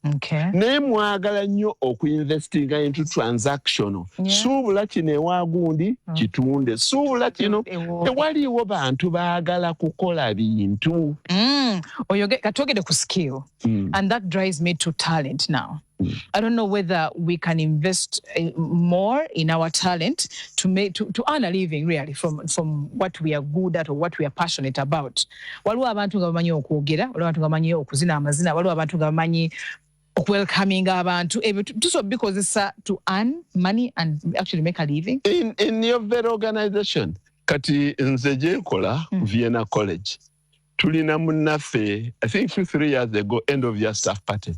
Speaker 2: Naye mwagala nnyo okuinvestinga into transactional. Suubula kino ewa gundi kitunde. Suubula kino tewaliwo bantu baagala kukola bintu.
Speaker 1: Katwogede ku skill and that drives me to talent now. I don't know whether we can invest more in our talent to earn a living really from what we are good at or what we are passionate about. Waliwo abantu nga bamanyi okwogera, waliwo abantu nga bamanyi okuzina amazina, waliwo abantu nga bamanyi welcoming abantu. This will be to earn money and actually make a living.
Speaker 2: In your very organization, kati nze gye nkola Vienna College. Tulina munnaffe, I think 3 years ago, end of year staff party.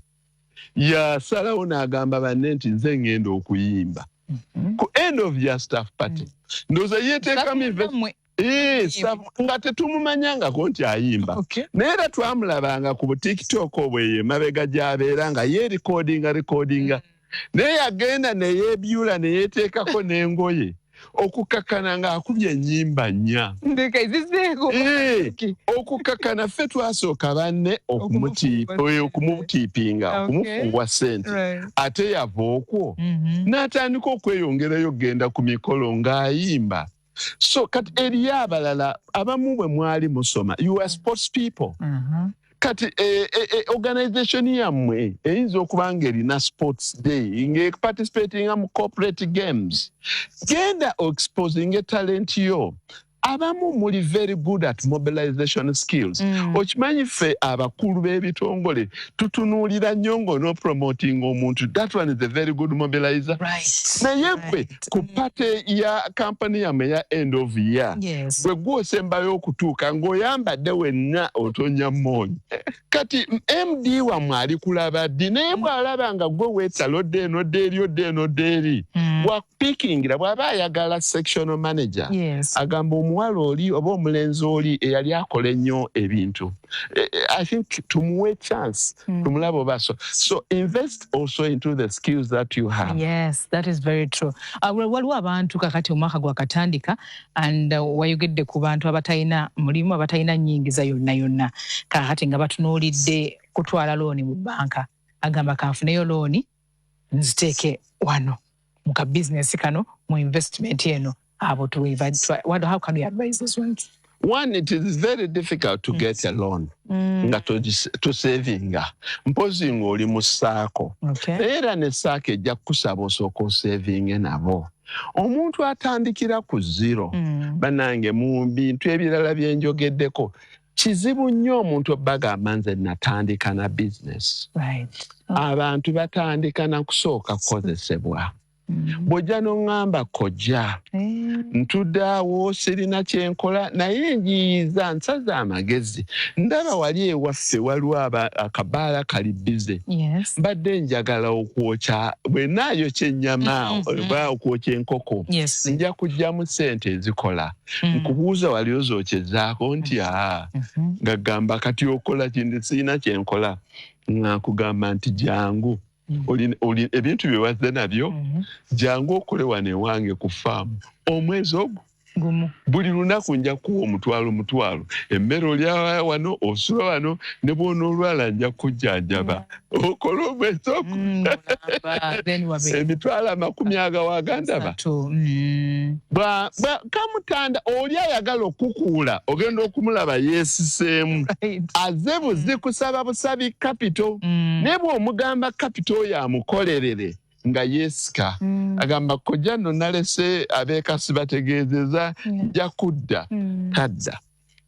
Speaker 2: Yasalawo n'agamba banne nti nze ngenda okuyimba. Ku end of year staff party. Ndowooza yeeteekamu nga tetumumanyangako nti ayimba. Naye era twamulabanga ku TikTok obweye mabega gy'abeera nga recordinga. Naye yagenda ne yeebyula ne yeeteekako n'engoye. Okukakana nga akubye ennyimba nnya. Okukakana ffe twasooka banne okumutiipinga okumufuuwa ssente. Ate yava okwo n'atandika okweyongerayo genda ku mikolo ng'ayimba. So kati eriyo abalala abamu bwe mwali musoma, you are sports people. Kati organization yammwe eyinza okuba ng'erina sports day ng'eparticipatinga mu corporate games. Genda exposing talent yo. Abamu muli very good at mobilization skills. Okimanyi ffe abakulu b'ebitongole tutunuulira nnyo ng'ono promoting omuntu. That one is a very good mobilizer. Naye gwe ku pate ya company yammwe ya end of year gwe gw'osembayo okutuuka ng'oyambadde wenna otonya mmoonyi. Kati MD wammwe ali kulaba ddi naye bw'alaba nga gwe weetalodde eno ddeeri odde eno ddeeri bwakupiikingira bw'aba ayagala sectional manager agamba omuwala oli oba omulenzi oli eyali akola ennyo ebintu. I think tumuwe chance tumulaba obaso. So invest also into the skills that you have.
Speaker 1: Yes, that is very true. Waliwo abantu kakati omwaka gwakatandika and wayogedde ku bantu abatalina mulimu abatalina nnyingiza yonna kakati nga batunuulidde kutwala looni mu banka. Agamba kanfuneyo looni nziteeke wano mu ka business kano mu investment eno. How can we advise this one?
Speaker 2: One, it is very difficult to get a loan. Nga to savinga. Mpozi ng'oli mu ssaako. Era ne ssaako ejja kukusaba osooka osavinge nabo. Omuntu atandikira ku zero. Bannange mu bintu ebirala bye njogeddeko. Kizibu nnyo omuntu obbagamba nze natandika na business. Abantu batandika na kusooka kukozesebwa. Bw'ojja n'oŋŋamba kojja ntudde awo sirina kyenkola naye njiyiza nsaza amagezi ndaba wali ewaffe waliwo akabaala kali bize mbadde njagala okwokya bwe naayokya ennyama oba okwokya enkoko nja kugyamu ssente ezikola nkubuuza wali ozokyezaako nti ngagamba kati okola kindi sirina kyenkola nkugamba nti jangu oli ebintu bye wazze nabyo jangu okole wano ewange ku faamu omwezi ogwo buli lunaku nja kuwa omutwalo emmere olya wano osula wano ne bw'onoolwala nja kujjanjaba okola omwezi ogwo emitwalo 50 agawagandaba kamutanda oli ayagala okukuula ogenda okumulaba yeesiseemu azze buzikusaba busabi kapito ne bw'omugamba kapito oyo amukolerere nga yeesika agamba kojja nno nalese abeekasi bategeezeza nja kudda tadda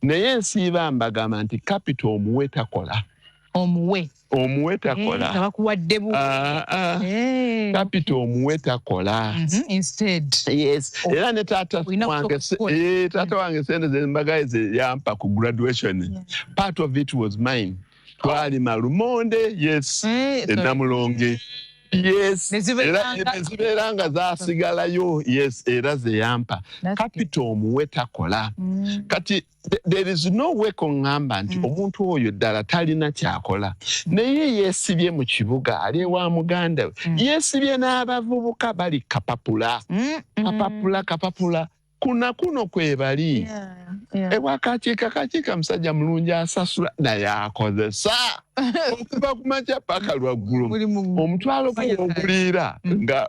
Speaker 2: naye ensiiba mbagamba nti kapito omuwe takola omuwe takola
Speaker 1: bakuwadde bu
Speaker 2: kapito omuwe takola
Speaker 1: instead
Speaker 2: era ne taata wange sente zembagaye ze yampa ku graduation part of it was mine twali malumonde enamulonge nezibeera nga zaasigalayo era ze yampa kapito omuwe takola kati there is no way koŋŋamba nti omuntu oyo ddala talina kyakola naye yeesibye mu kibuga ali ewa muganda we yeesibye n'abavubuka bali kapapula kuno kwebali kakiika musajja mulungi asasula naye akozesa okuva ku makya paka lwaggulu omutwalo gw'oguliira nga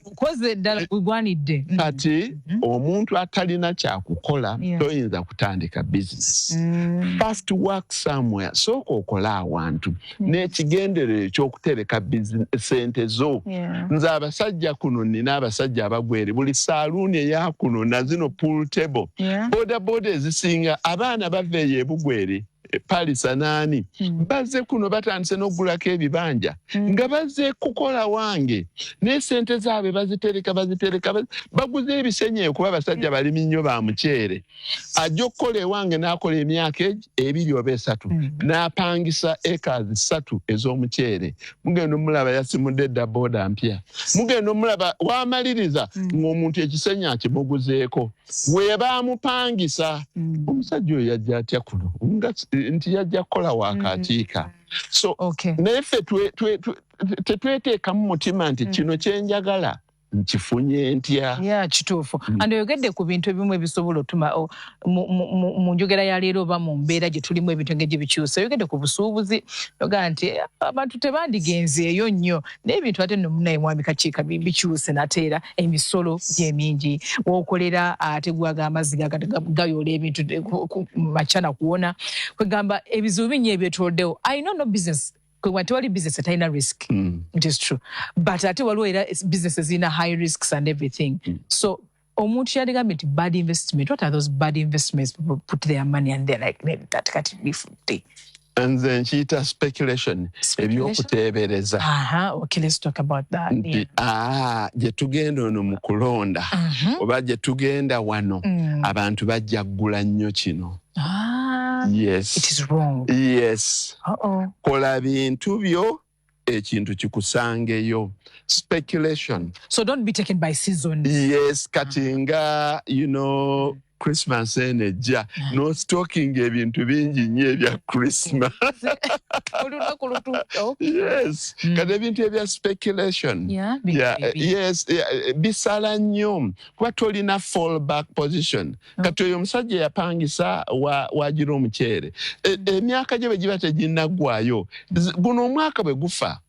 Speaker 1: okoze ddala gwigwanidde
Speaker 2: kati omuntu atalina kyakukola toyinza kutandika business first work somewhere sooka okola awantu n'ekigenderero ekyokutereka sente zo nze abasajja kuno nina abasajja abagwere buli saaluuni eyakuno na zino pool table boda ezisinga abaana baveeyo ebugwere Paris anani bazze kuno batandise n'oggulako ebibanja nga bazze kukola wange ne sente zaabe bazitereka baguze ebisenye kuba basajja balimi nnyo ba muceere ajja okukola ewange n'akola emyaka 2 oba 3 n'apangisa acres 3 ez'omuceere mugenda omulaba yasimudde dda booda mpya mugenda omulaba wamaliriza ng'omuntu ekisenye akimuguzeeko weeba amupangisa omusajja oyo yajja atya kuno nti yajja kukola wakakiika so naye ffe tetweteekamu mutima nti kino kyenjagala nkifunye ntya
Speaker 1: kituufu and oyogedde ku bintu ebimu ebisobola otuma mu njogera ya leero oba mu mbeera gye tulimu ebintu engeri bikyusa oyogedde ku busuubuzi ogaa nti abantu tebandigenzeeyo nnyo naye ebintu ate nno munaye mwami kakiika bikyuse nate era emisolo gyemingi wookolera ate gwaga amazzi gayoola ebintu macana kuwona kwegamba ebizibu bingi ebyetoloddewo ayina no business when tewali business atalina risk it is true but ate waliwo era businesses zina high risks and everything so omuntu yaligambye nti bad investment what are those bad investments people put their money and they're like that kati bifudde
Speaker 2: nze nkiyita speculation ebyokuteebereza
Speaker 1: okay let's talk about that
Speaker 2: gye tugenda ono mu kulonda oba gye tugenda wano abantu bajja ggula nnyo kino yes
Speaker 1: it is wrong
Speaker 2: yes kola bintu byo ekintu kikusangeyo speculation
Speaker 1: so don't be taken by season
Speaker 2: yes katinga you know Christmas enejja no stocking ebintu bingi nnyo ebya Christmas yes kati ebintu ebya speculation yes bisala nnyo kuba tolina fallback position kati oyo omusajja yapangisa wagira omuceere emyaka gye bwe giba teginnaggwayo guno omwaka bwe gufa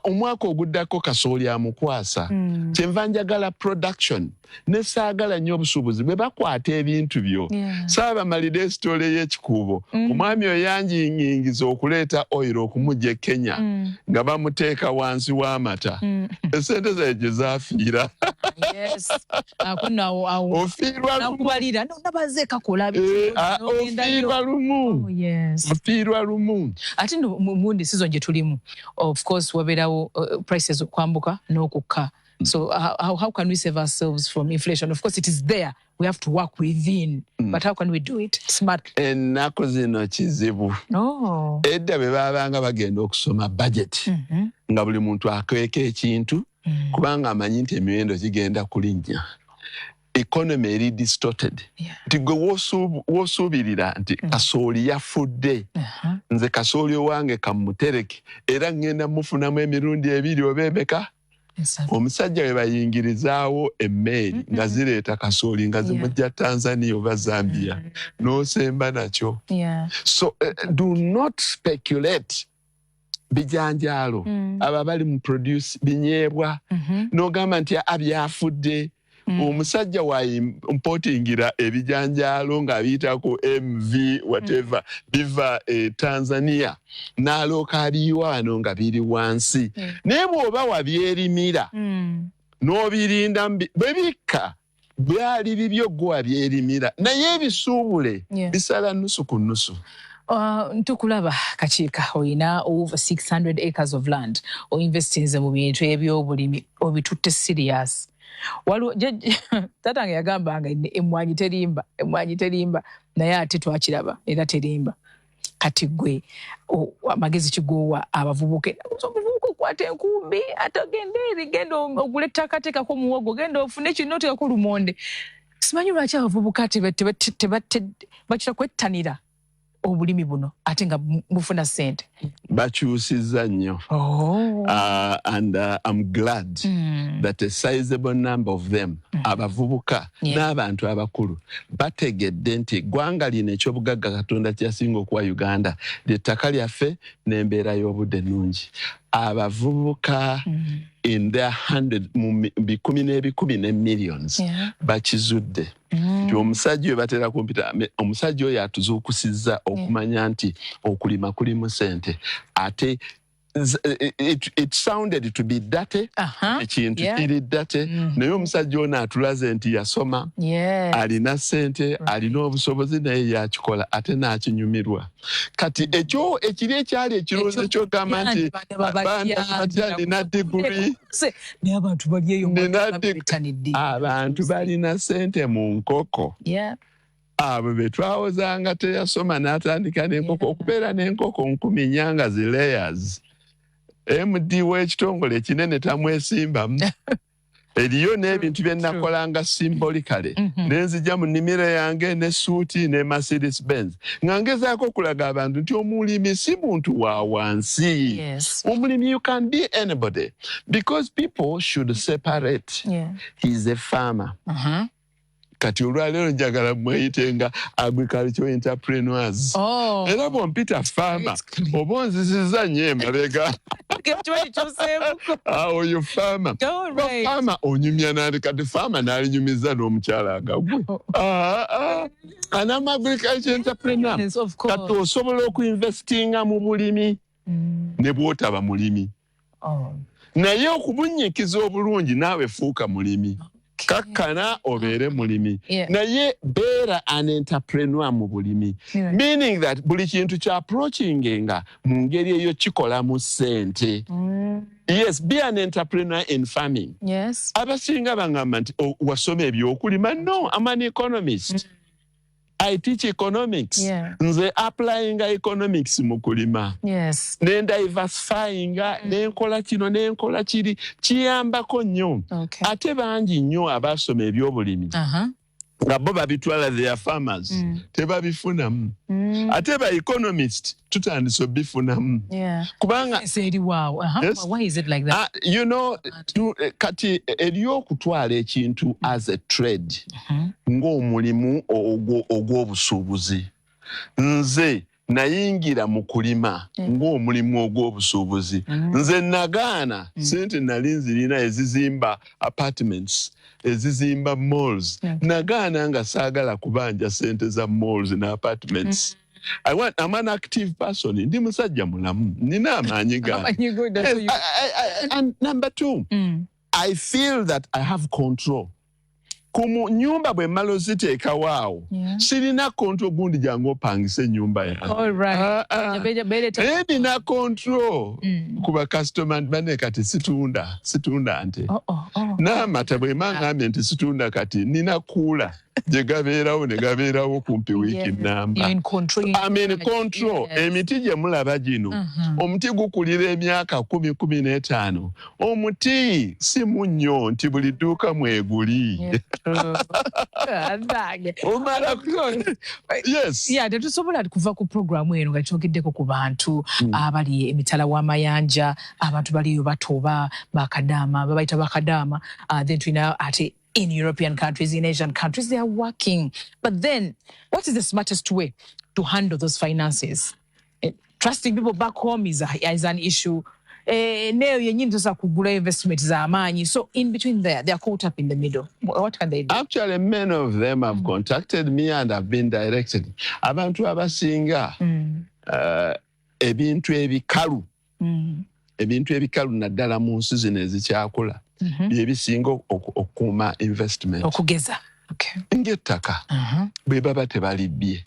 Speaker 2: omwaka oguddako kasooli amukwasa kyenva njagala production ne saagala nnyo obusuubuzi bwe bakwata ebintu byo saabamalira esitole y'ekikuubo omwami oyo yanjingingiza okuleeta oil okumujja e Kenya nga bamuteeka wansi w'amata esente zaye gye zaafiira ofiirwa lumu
Speaker 1: ate mundi season gye tulimu of course wabeerawo prices okwambuka n'okukka. So how can we save ourselves from inflation? Of course, it is there. We have to work within. But how can we do it smartly?
Speaker 2: Ennaku zino kizibu. Edda bwe babanga bagenda okusoma budget. Nga buli muntu akweka ekintu kubanga amanyi nti emiwendo gigenda kulinnya. Economy eri distorted. Nti gwe wosuubirira nti kasooli yafudde. Nze kasooli owange kamutereke era ngenda mufunamu emirundi 2 oba emeka. Omusajja we bayingirizaawo emmeeri nga zireeta kasooli nga zimujja Tanzania oba Zambia n'osemba nakyo. So do not speculate bijanjaalo aba bali mu produce binyeebwa n'ogamba nti abyafudde. Omusajja wa importingira ebijanjaalo nga biyitako MV whatever biva Tanzania n'alooka abiyiwa wano nga biri wansi naye bw'oba wabyerimira n'obirinda bwe bikka byali bibyo gwe wabyerimira naye ebisuubule bisala nusu ku nusu.
Speaker 1: Ntukulaba kakiika oyina over 600 acres of land oinvestinze mu bintu eby'obulimi obitutte serious. Waliwo tatange yagambanga emmwanyi terimba naye ate twakiraba era terimba kati gwe amagezi kigoowa abavubuka omuvubuka okwata enkumbi atagenda eri genda ogula ettaka teekako muwogo genda ofune kino teekako lumonde. Simanyi lwaki abavubuka bakira kwettanira obulimi buno ate nga mufuna sente.
Speaker 2: Bakyusizza nnyo. And I'm glad that a sizable number of them abavubuka n'abantu abakulu bategedde nti eggwanga lino eky'obugagga Katonda kyasinga okuwa Uganda ly'ettaka lyaffe n'embeera y'obudde ennungi. Abavubuka in their 100 millions bakizudde. Nti omusajja oyo batera kumpita omusajja oyo atuzuukusizza okumanya nti okulima kulimu sente ate it sounded to be dirty. Ekintu kiri dirty. Naye omusajja ono atulaze nti yasoma. Alina ssente, alina obusobozi naye yakikola ate n'akinyumirwa. Kati ekyo ekiri ekyali ekirowoozo ky'ogamba nti batya nina diguli. Abantu balina ssente mu nkoko. Abo be twawozanga teyasoma n'atandika n'enkoko okubeera n'enkoko 10 nnyanga zi layers. MD w'ekitongole ekinene tamwesimbamu. Eriyo n'ebintu bye nakolanga symbolically. Nenzija mu nnimiro yange ne suuti ne Mercedes Benz. Nga ngezaako okulaga abantu nti omulimi si muntu wa wansi. Omulimi you can be anybody. Because people should separate. He's a farmer. Kati olwaleero njagala mweyite nga agricultural entrepreneurs. Era bw'ompita farmer oba onzizizza nnyo emabega. Oyo farmer. Farmer onyumya nali kati farmer n'alinyumiza n'omukyala agagwe. An agricultural entrepreneur. Kati osobola okuinvestinga mu bulimi ne bw'otaba mulimi. Naye okubunyikiza obulungi naawe fuuka mulimi. Kakkana obeere mulimi. Naye beera an entrepreneur mu bulimi. Meaning that buli kintu kya approaching nga mu ngeri eyo kikolamu ssente. Yes, be an entrepreneur in farming. Abasinga bangamba nti wasoma ebyokulima. No, I'm an economist. I teach economics. Nze applying economics mu kulima. Ne diversifying n'enkola kino n'enkola kiri kiyambako nnyo. Ate bangi nnyo abasoma ebyobulimi. Nga bo babitwala their farmers. Tebabifunamu. Ate ba economist tutandise obifunamu. Kubanga
Speaker 1: why is it like that?
Speaker 2: You know, kati eryokutwala ekintu as a trade ng'omulimu ogw'obusuubuzi. Nze nayingira mu kulima ng'omulimu ogw'obusuubuzi. Nze nagaana sente nali nzirina ezizimba apartments, ezizimba malls. Nagaana nga saagala kubanja sente za malls na apartments. I'm an active person. Ndi musajja mulamu. Nina amaanyi gange. And number 2, I feel that I have control. Kumu nyumba bwe malo ziteeka waawo. Sirina control gundi jangu opangise nyumba yange. Nina control. Kuba customer bane kati situunda ante. N'amata bwe mangambye nti situunda kati nina kula. Je gabeerawo ne gabeerawo kumpi wiiki namba. I'm in control. Emiti gye mulaba gino. Omuti gukulira emyaka 10-15. Omuti si munnyo nti buli dduuka mweguli. Yes.
Speaker 1: Tetusobola kuva ku programu eno nga kyogeddeko ku bantu abali emitala w'amayanja, abantu baliyo batoba bakadaama, babayita bakadaama. Then tulina ate in European countries, in Asian countries, they are working. But then, what is the smartest way to handle those finances? Trusting people back home is an issue. Investment. So in between there, they are caught up in the middle. What can they do?
Speaker 2: Actually, many of them have contacted me and have been directed. Abantu abasinga ebintu ebikalu. Ebintu ebikalu naddala mu nsi zino ezikyakola. Byebisinga okuuma investment.
Speaker 1: Okugeza.
Speaker 2: Ng'ettaka bwe baba tebalibye.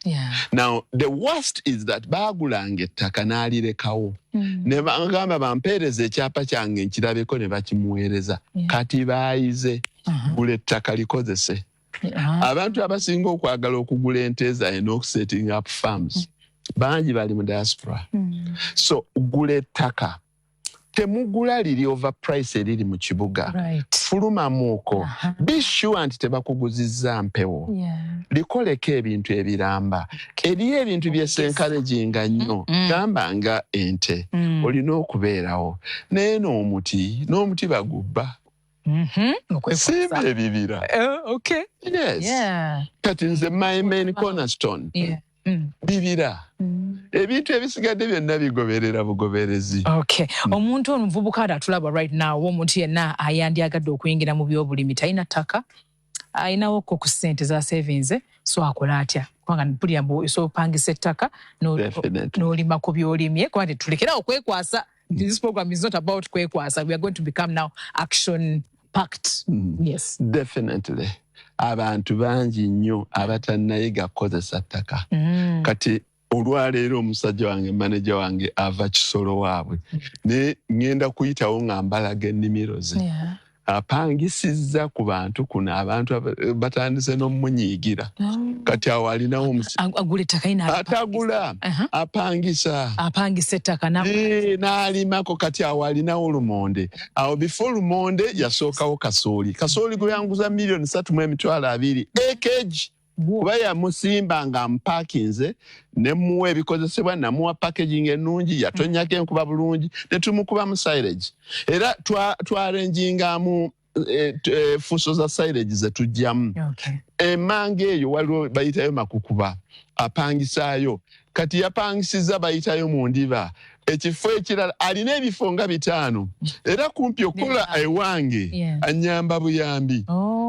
Speaker 2: Now, the worst is that baagulanga ettaka n'alirekawo. Ne bagamba bampeereza ekyapa kyange nkirabeko ne bakimuweereza. Kati baayize gula ettaka likozese. Abantu abasinga okwagala okugula ente zaabwe n'okusetting up farms bangi bali mu diaspora. So gula ettaka. Temugula liri overprice eriri mu kibuga. Fuluma muko. Be sure nti tebakuguzizza mpewo. Likoleko ebintu ebiramba. Eriyo ebintu byesenkareginga nnyo. Gamba nga ente. Olina okubeerawo. Naye n'omuti bagubba. Simba ebibira. Yes. Kati nze my main cornerstone. Bibira. Ebintu ebisigadde byonna bigoberera bugoberezi.
Speaker 1: Omuntu omuvubuka atulaba right now, omuntu yenna ayandyagadde okuyingira mu byobulimi talina ttaka, ayinawo ku ssente za savings, so akola atya? Kubanga mpulira mbu so opangisa ettaka n'olima ku byolimye, kubanga tulekera okwekwasa This program is not about kwekwasa. We are going to become now action-packed. Yes.
Speaker 2: Definitely. Abantu bangi nnyo abatannayiga kukozesa ttaka. Kati olwaleero omusajja wange manager wange ava Kisolo waabwe. Ne ngenda kuyitawo nga mbalaga ennimiro ze. Apangisizza ku bantu kuno abantu batandise n'omunyiigira. Kati awo alinawo
Speaker 1: agula ettaka ina
Speaker 2: atagula apangisa ettaka n'alimako. Kati awo alinawo lumonde. Awo before lumonde yasookawo kasooli gwe yanguza $3,200,000 ekg. Kuba yamusimba nga mpakinze ne muwa ebikozesebwa namuwa packaging ennungi yatonyako enkuba bulungi ne tumukuba mu silage. Era twarenjingamu fuso za silage ze tujjamu. Emanga eyo waliwo bayitayo makukuba apangisaayo. Kati yapangisiza bayitayo mu ndiba. Ekifo ekirala alina ebifo nga 5 era kumpi okukola ewange anyamba buyambi.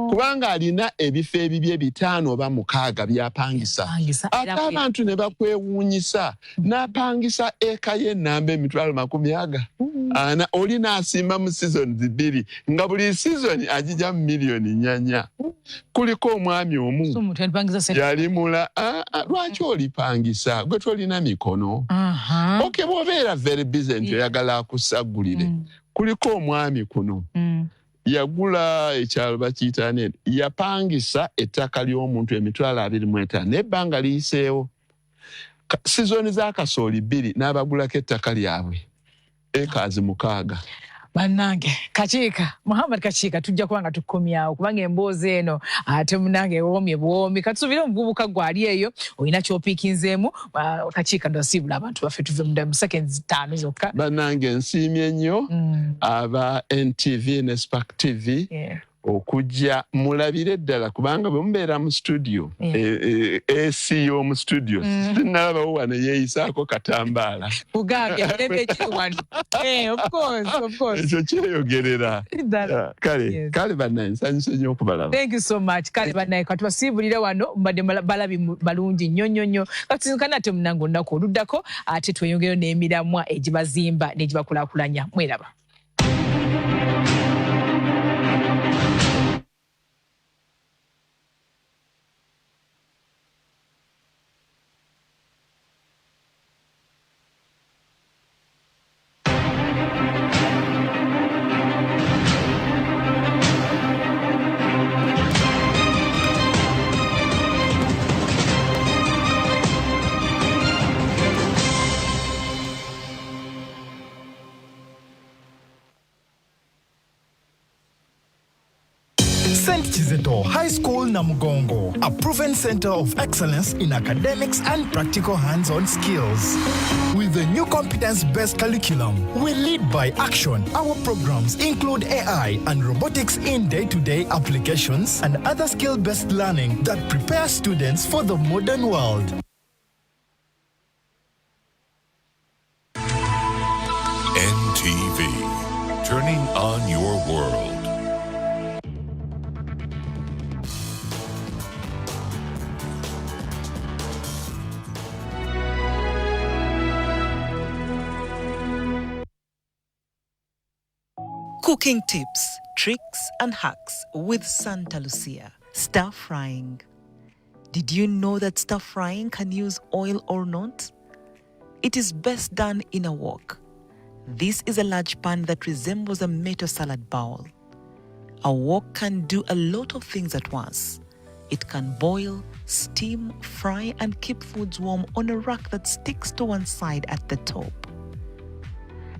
Speaker 2: Kubanga alina ebifo ebibye 5 oba 6 byapangisa. Ate abantu ne bakwewuunyisa n'apangisa eka y'ennamba $200,000. Ana oli n'asimba mu seasons 2 nga buli season agijja mu $4,000,000. Kuliko omwami omu yalimula lwaki olipangisa gwe tolina mikono. Okay, bw'obeera very busy nti oyagala akusagulire. Kuliko omwami kuno yagula ekyalo bakiyita nene yapangisa ettaka ly'omuntu $25,000 n'ebbanga liyiseewo. Sizoni za kasooli 2 n'abagulako ettaka lyabwe ekazi 6.
Speaker 1: Bannange Kakiika Muhammad Kakiika tujja kubanga tukomyawo kubanga emboozi eno ate munange woomye bwomi katusubire omuvubuka gwali eyo olina kyopiikinzeemu. Kakiika ndosiibula abantu baffe tuve mu seconds 5 zokka.
Speaker 2: Bannange nsiimye nnyo aba NTV ne Spark TV okujja mulabire ddala kubanga bwe mubeera mu studio AC y'omu studio sinnabawo wano yeeyisaako katambaala
Speaker 1: bugange wano. Of course
Speaker 2: ekyo kyeyogerera. Kale bannaye nsanyuse nnyo okubalaba.
Speaker 1: Thank you so much. Kale bannaye katubasiibulire wano mbadde balabi balungi nnyo. Katuzinkana ate munange olunaku oluddako ate tweyongereyo n'emiramwa egibazimba n'egibakulaakulanya. Mweraba.
Speaker 3: St. Kizito High School Namugongo, a proven center of excellence in academics and practical hands-on skills. With the new competence-based curriculum, we lead by action. Our programs include AI and robotics in day-to-day applications and other skill-based learning that prepare students for the modern world.
Speaker 8: NTV, turning on your world.
Speaker 9: Cooking tips, tricks and hacks with Santa Lucia. Stir frying. Did you know that stir frying can use oil or not? It is best done in a wok. This is a large pan that resembles a metal salad bowl. A wok can do a lot of things at once. It can boil, steam, fry and keep foods warm on a rack that sticks to one side at the top.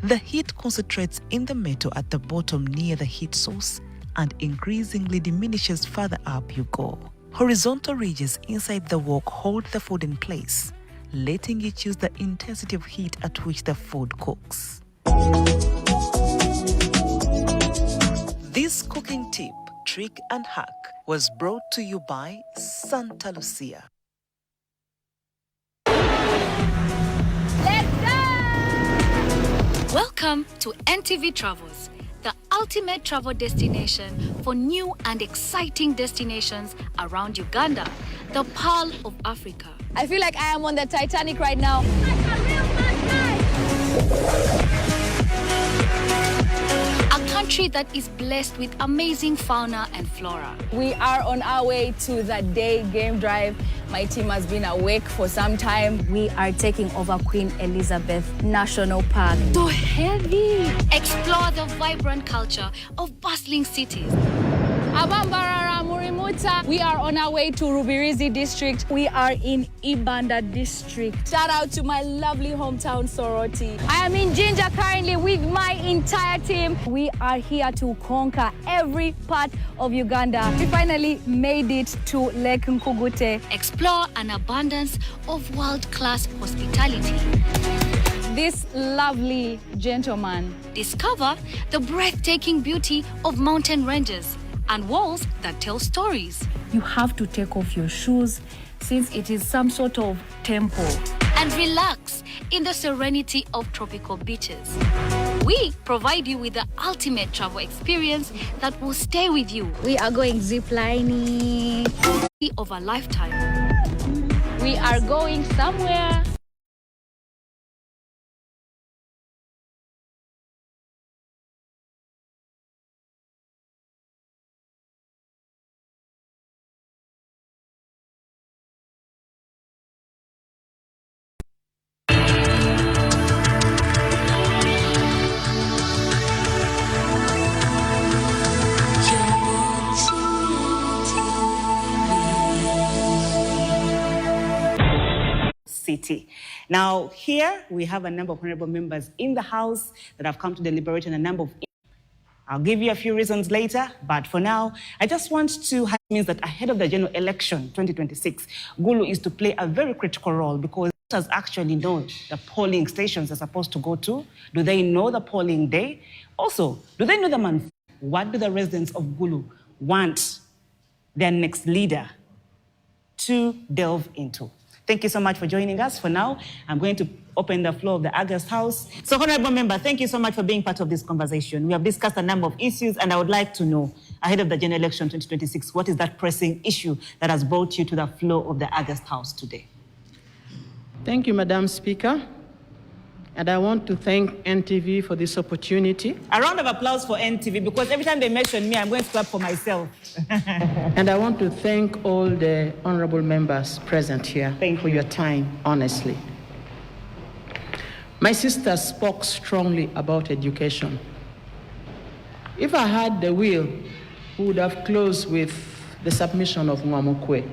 Speaker 9: The heat concentrates in the metal at the bottom near the heat source and increasingly diminishes further up you go. Horizontal ridges inside the wok hold the food in place, letting you choose the intensity of heat at which the food cooks. This cooking tip, trick and hack was brought to you by Santa Lucia.
Speaker 6: Welcome to NTV Travels, the ultimate travel destination for new and exciting destinations around Uganda, the Pearl of Africa.
Speaker 7: I feel like I am on the Titanic right now.
Speaker 6: country that is blessed with amazing fauna and flora.
Speaker 7: We are on our way to the day game drive. My team has been awake for some time. We are taking over Queen Elizabeth National Park. So heavy.
Speaker 6: Explore the vibrant culture of bustling cities.
Speaker 7: Abambarara Mutya. We are on our way to Rubirizi district. We are in Ibanda district. Shout out to my lovely hometown Soroti. I am in Jinja currently with my entire team. We are here to conquer every part of Uganda. We finally made it to Lake Nkugute.
Speaker 6: Explore an abundance of world-class hospitality.
Speaker 7: This lovely gentleman.
Speaker 6: Discover the breathtaking beauty of mountain ranges and walls that tell stories.
Speaker 7: You have to take off your shoes since it is some sort of temple.
Speaker 6: And relax in the serenity of tropical beaches. We provide you with the ultimate travel experience that will stay with you.
Speaker 7: We are going ziplining.
Speaker 6: Of a lifetime.
Speaker 7: We are going somewhere.
Speaker 10: City. Now, here we have a number of honorable members in the House that have come to deliberate on a number of issues. I'll give you a few reasons later, but for now, I just want to means that ahead of the general election 2026, Gulu is to play a very critical role because voters actually know the polling stations they're supposed to go to. Do they know the polling day? Also, do they know the month? What do the residents of Gulu want their next leader to delve into? Thank you so much for joining us. For now, I'm going to open the floor of the August House. So, Honorable Member, thank you so much for being part of this conversation. We have discussed a number of issues, and I would like to know, ahead of the general election 2026, what is that pressing issue that has brought you to the floor of the August House today?
Speaker 11: Thank you, Madam Speaker. And I want to thank NTV for this opportunity.
Speaker 10: A round of applause for NTV, because every time they mention me, I'm going to clap for myself.
Speaker 11: And I want to thank all the honorable members present here for your time, honestly. My sister spoke strongly about education. If I had the will, we would have closed with the submission of Mwamukwe.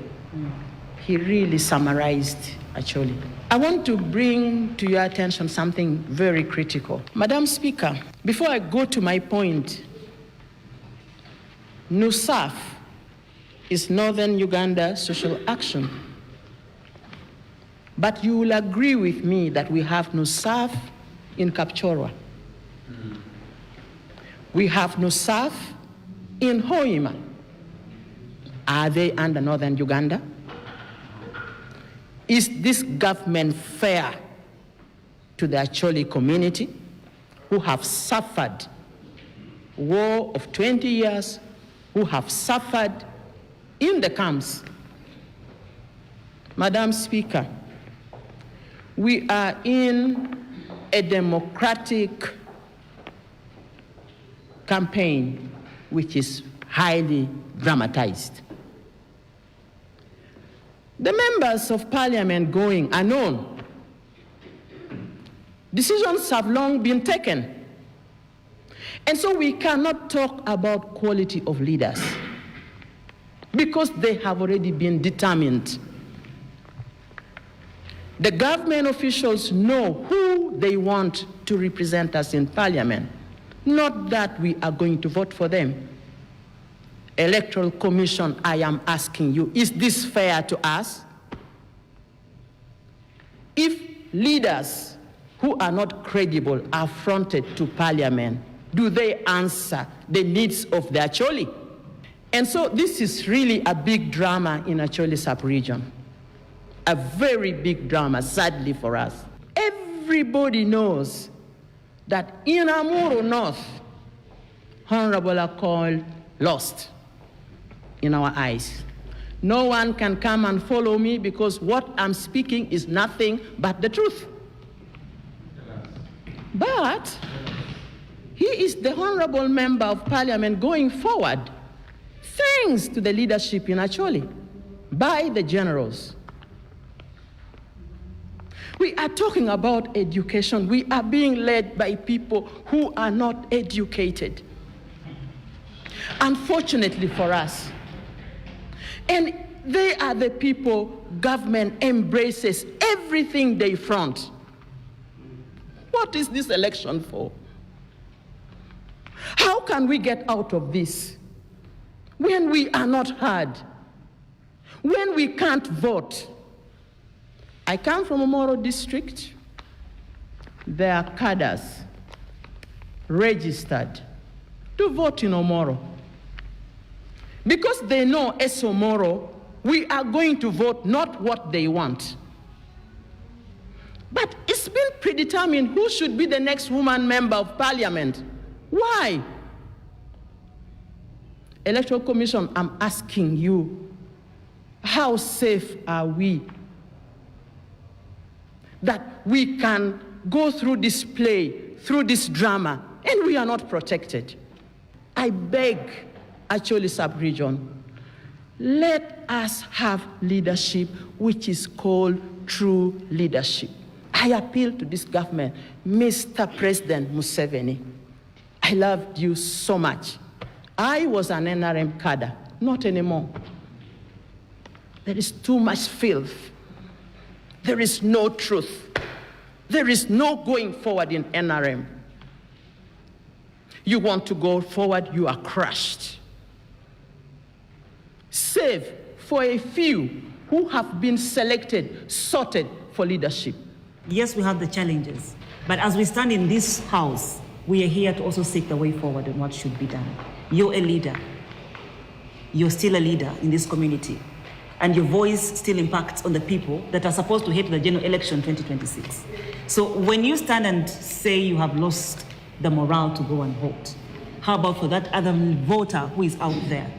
Speaker 11: He really summarized, actually. I want to bring to your attention something very critical. Madam Speaker, before I go to my point, NUSAF is Northern Uganda Social Action. But you will agree with me that we have NUSAF in Kapchorwa. We have NUSAF in Hoima. Are they under Northern Uganda? Is this government fair to the Acholi community who have suffered war of 20 years, who have suffered in the camps? Madam Speaker, we are in a democratic campaign which is highly dramatized. The members of parliament going are known. Decisions have long been taken. And so we cannot talk about quality of leaders because they have already been determined. The government officials know who they want to represent us in parliament, not that we are going to vote for them. Electoral Commission, I am asking you, is this fair to us? If leaders who are not credible are fronted to parliament, do they answer the needs of the Acholi? And so this is really a big drama in Acholi sub-region. A very big drama, sadly for us. Everybody knows that in Amuru North, Honorable Akol lost in our eyes. No one can come and follow me because what I'm speaking is nothing but the truth. But He is the honorable member of parliament going forward, thanks to the leadership in Acholi by the generals. We are talking about education. We are being led by people who are not educated. Unfortunately for us. And they are the people government embraces everything they front. What is this election for? How can we get out of this when we are not heard? When we can't vote? I come from Omoro district. There are cadres registered to vote in Omoro. Because they know as Omoro, we are going to vote not what they want. But it's been predetermined who should be the next woman member of parliament. Why? Electoral Commission, I'm asking you, how safe are we that we can go through this play, through this drama, and we are not protected? I beg Acholi sub-region, let us have leadership which is called true leadership. I appeal to this government, Mr. President Museveni, I loved you so much. I was an NRM cadre, not anymore. There is too much filth. There is no truth. There is no going forward in NRM. You want to go forward, you are crushed. Save for a few who have been selected, sorted for leadership.
Speaker 10: Yes, we have the challenges, but as we stand in this house, we are here to also seek the way forward and what should be done. You're a leader. You're still a leader in this community, and your voice still impacts on the people that are supposed to head the general election 2026. So when you stand and say you have lost the morale to go and vote, how about for that other voter who is out there?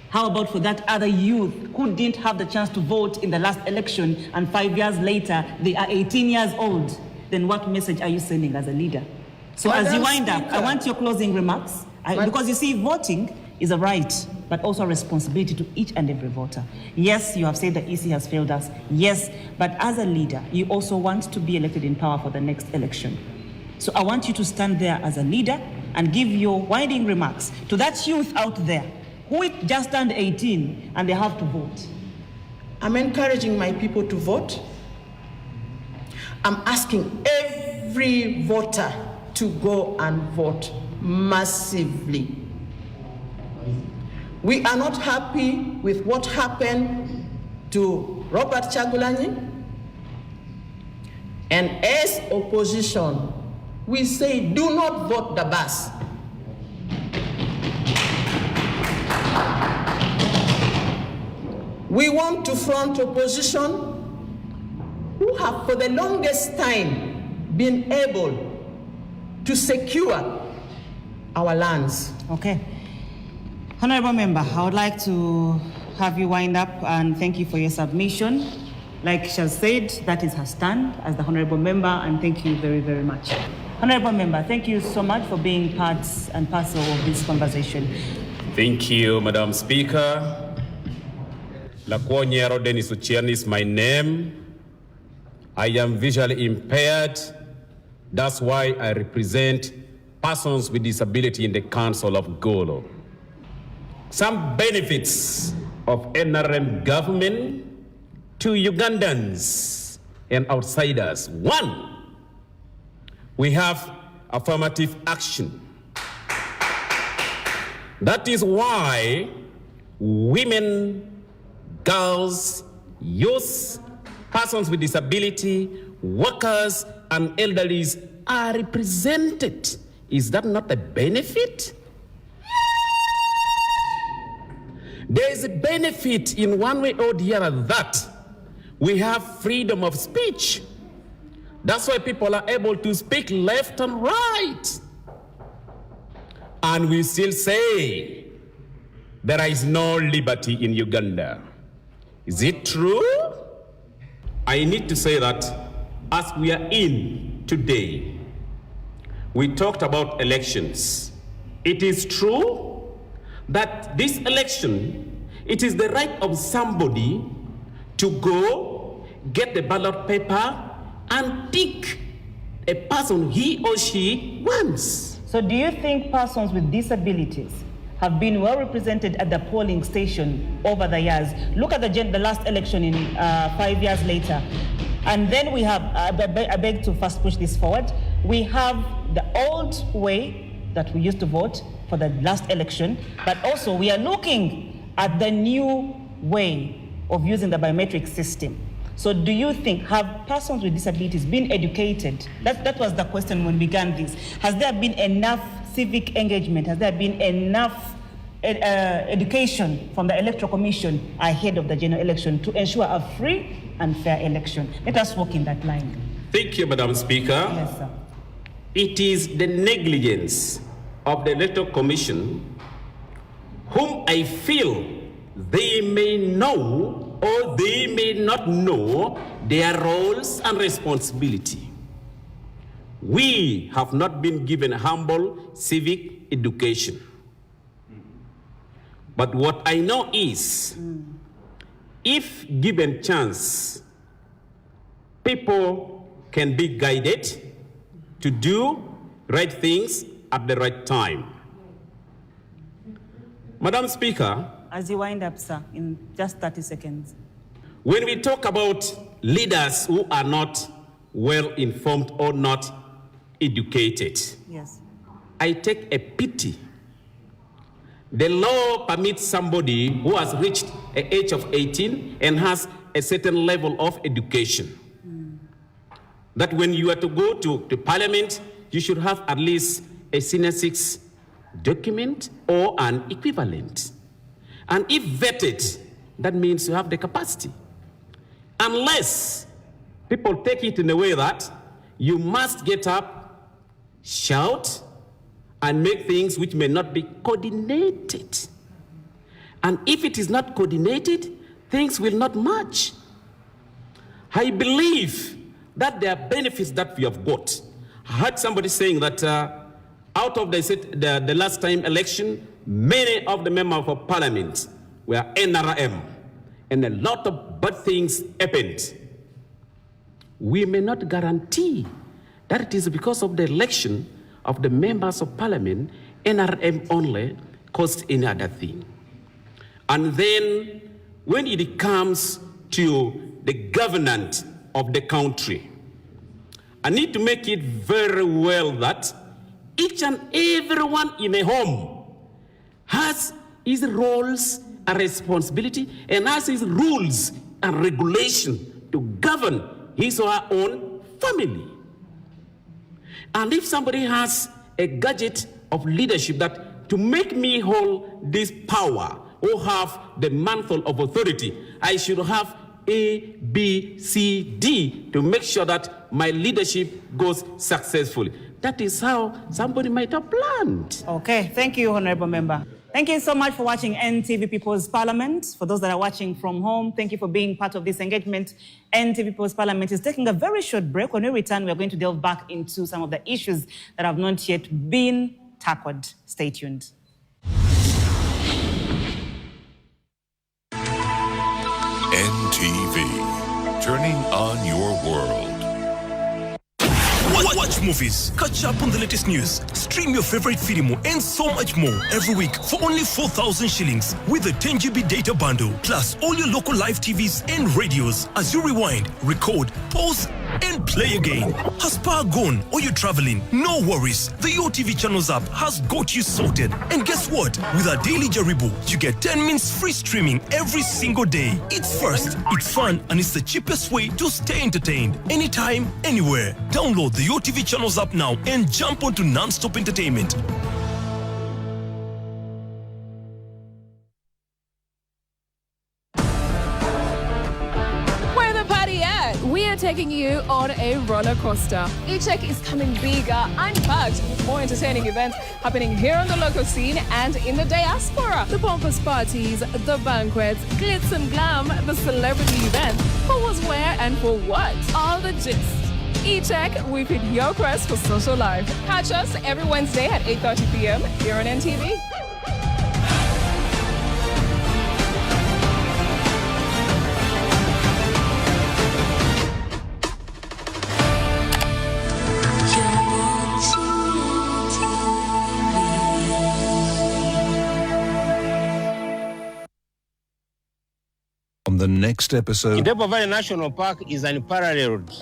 Speaker 10: How about for that other youth who didn't have the chance to vote in the last election and 5 years later, they are 18 years old? Then what message are you sending as a leader? So as you wind up, I want your closing remarks. Because you see, voting is a right, but also a responsibility to each and every voter. Yes, you have said the EC has failed us. Yes, but as a leader, you also want to be elected in power for the next election. So I want you to stand there as a leader and give your winding remarks to that youth out there who just turned 18 and they have to vote.
Speaker 11: I'm encouraging my people to vote. I'm asking every voter to go and vote massively. We are not happy with what happened to Robert Chagulanyi. And as opposition, we say do not vote the bus. We want to front opposition who have for the longest time been able to secure our lands.
Speaker 10: Okay. Honorable Member, I would like to have you wind up and thank you for your submission. Like she has said, that is her stand as the Honorable Member, and thank you very, very much. Honorable Member, thank you so much for being part and parcel of this conversation.
Speaker 12: Thank you, Madam Speaker. Lakwonyero Dennis Uchiani is my name. I am visually impaired. That's why I represent persons with disability in the Council of Golo. Some benefits of NRM government to Ugandans and outsiders. One, we have affirmative action. That is why women, girls, youth, persons with disability, workers, and elderlies are represented. Is that not a benefit? There is a benefit in one way or the other that we have freedom of speech. That's why people are able to speak left and right. And we still say there is no liberty in Uganda. Is it true? I need to say that as we are in today, we talked about elections. It is true that this election, it is the right of somebody to go, get the ballot paper, and pick a person he or she wants.
Speaker 10: So do you think persons with disabilities have been well represented at the polling station over the years? Look at the last election in 5 years later. And then we have, I beg to first push this forward, we have the old way that we used to vote for the last election, but also we are looking at the new way of using the biometric system. So do you think, have persons with disabilities been educated? That was the question when we began this. Has there been enough civic engagement? Has there been enough education from the Electoral Commission ahead of the general election to ensure a free and fair election? Let us walk in that line.
Speaker 12: Thank you, Madam Speaker.
Speaker 10: Yes, sir.
Speaker 12: It is the negligence of the Electoral Commission, whom I feel they may know or they may not know their roles and responsibility. We have not been given humble civic education. But what I know is, if given chance, people can be guided to do right things at the right time. Madam Speaker,
Speaker 10: as you wind up, sir, in just 30 seconds.
Speaker 12: When we talk about leaders who are not well informed or not educated,
Speaker 10: yes,
Speaker 12: I take a pity. The law permits somebody who has reached the age of 18 and has a certain level of education, that when you are to go to Parliament, you should have at least a Senior 6 document or an equivalent. And if vetted, that means you have the capacity. Unless people take it in a way that you must get up, shout, and make things which may not be coordinated. And if it is not coordinated, things will not match. I believe that there are benefits that we have got. I heard somebody saying that out of the last time election, many of the members of parliament were NRM, and a lot of bad things happened. We may not guarantee that it is because of the election of the members of parliament, NRM only, caused any other thing. And then when it comes to the governance of the country, I need to make it very well that each and everyone in a home has his roles and responsibility and has his rules and regulation to govern his or her own family. And if somebody has a gadget of leadership that to make me hold this power or have the mantle of authority, I should have A, B, C, D to make sure that my leadership goes successfully. That is how somebody might have planned.
Speaker 10: Okay, thank you, Honorable Member. Thank you so much for watching NTV People's Parliament. For those that are watching from home, thank you for being part of this engagement. NTV People's Parliament is taking a very short break. When we return, we are going to delve back into some of the issues that have not yet been tackled. Stay tuned.
Speaker 8: NTV, turning on your world.
Speaker 4: Watch movies, catch up on the latest news, stream your favorite film, and so much more every week for only 4,000 shillings with a 10 GB data bundle, plus all your local live TVs and radios as you rewind, record, pause, and play again. Has power gone or you're traveling? No worries. The YoTV Channels app has got you sorted. And guess what? With our daily Jaribu, you get 10 minutes free streaming every single day. It's first, it's fun, and it's the cheapest way to stay entertained. Anytime, anywhere. Download the YoTV Channels app now and jump onto non-stop entertainment.
Speaker 7: We are taking you on a roller coaster. E-Check is coming bigger and packed with more entertaining events happening here on the local scene and in the diaspora. The pompous parties, the banquets, glitz and glam, the celebrity events, who was where and for what. All the gist.
Speaker 13: E-Tech, we fit your quest for social life. Catch us every Wednesday at 8:30 p.m. here on NTV.
Speaker 14: On the next episode...
Speaker 15: Kidepo Valley National Park is unparalleled.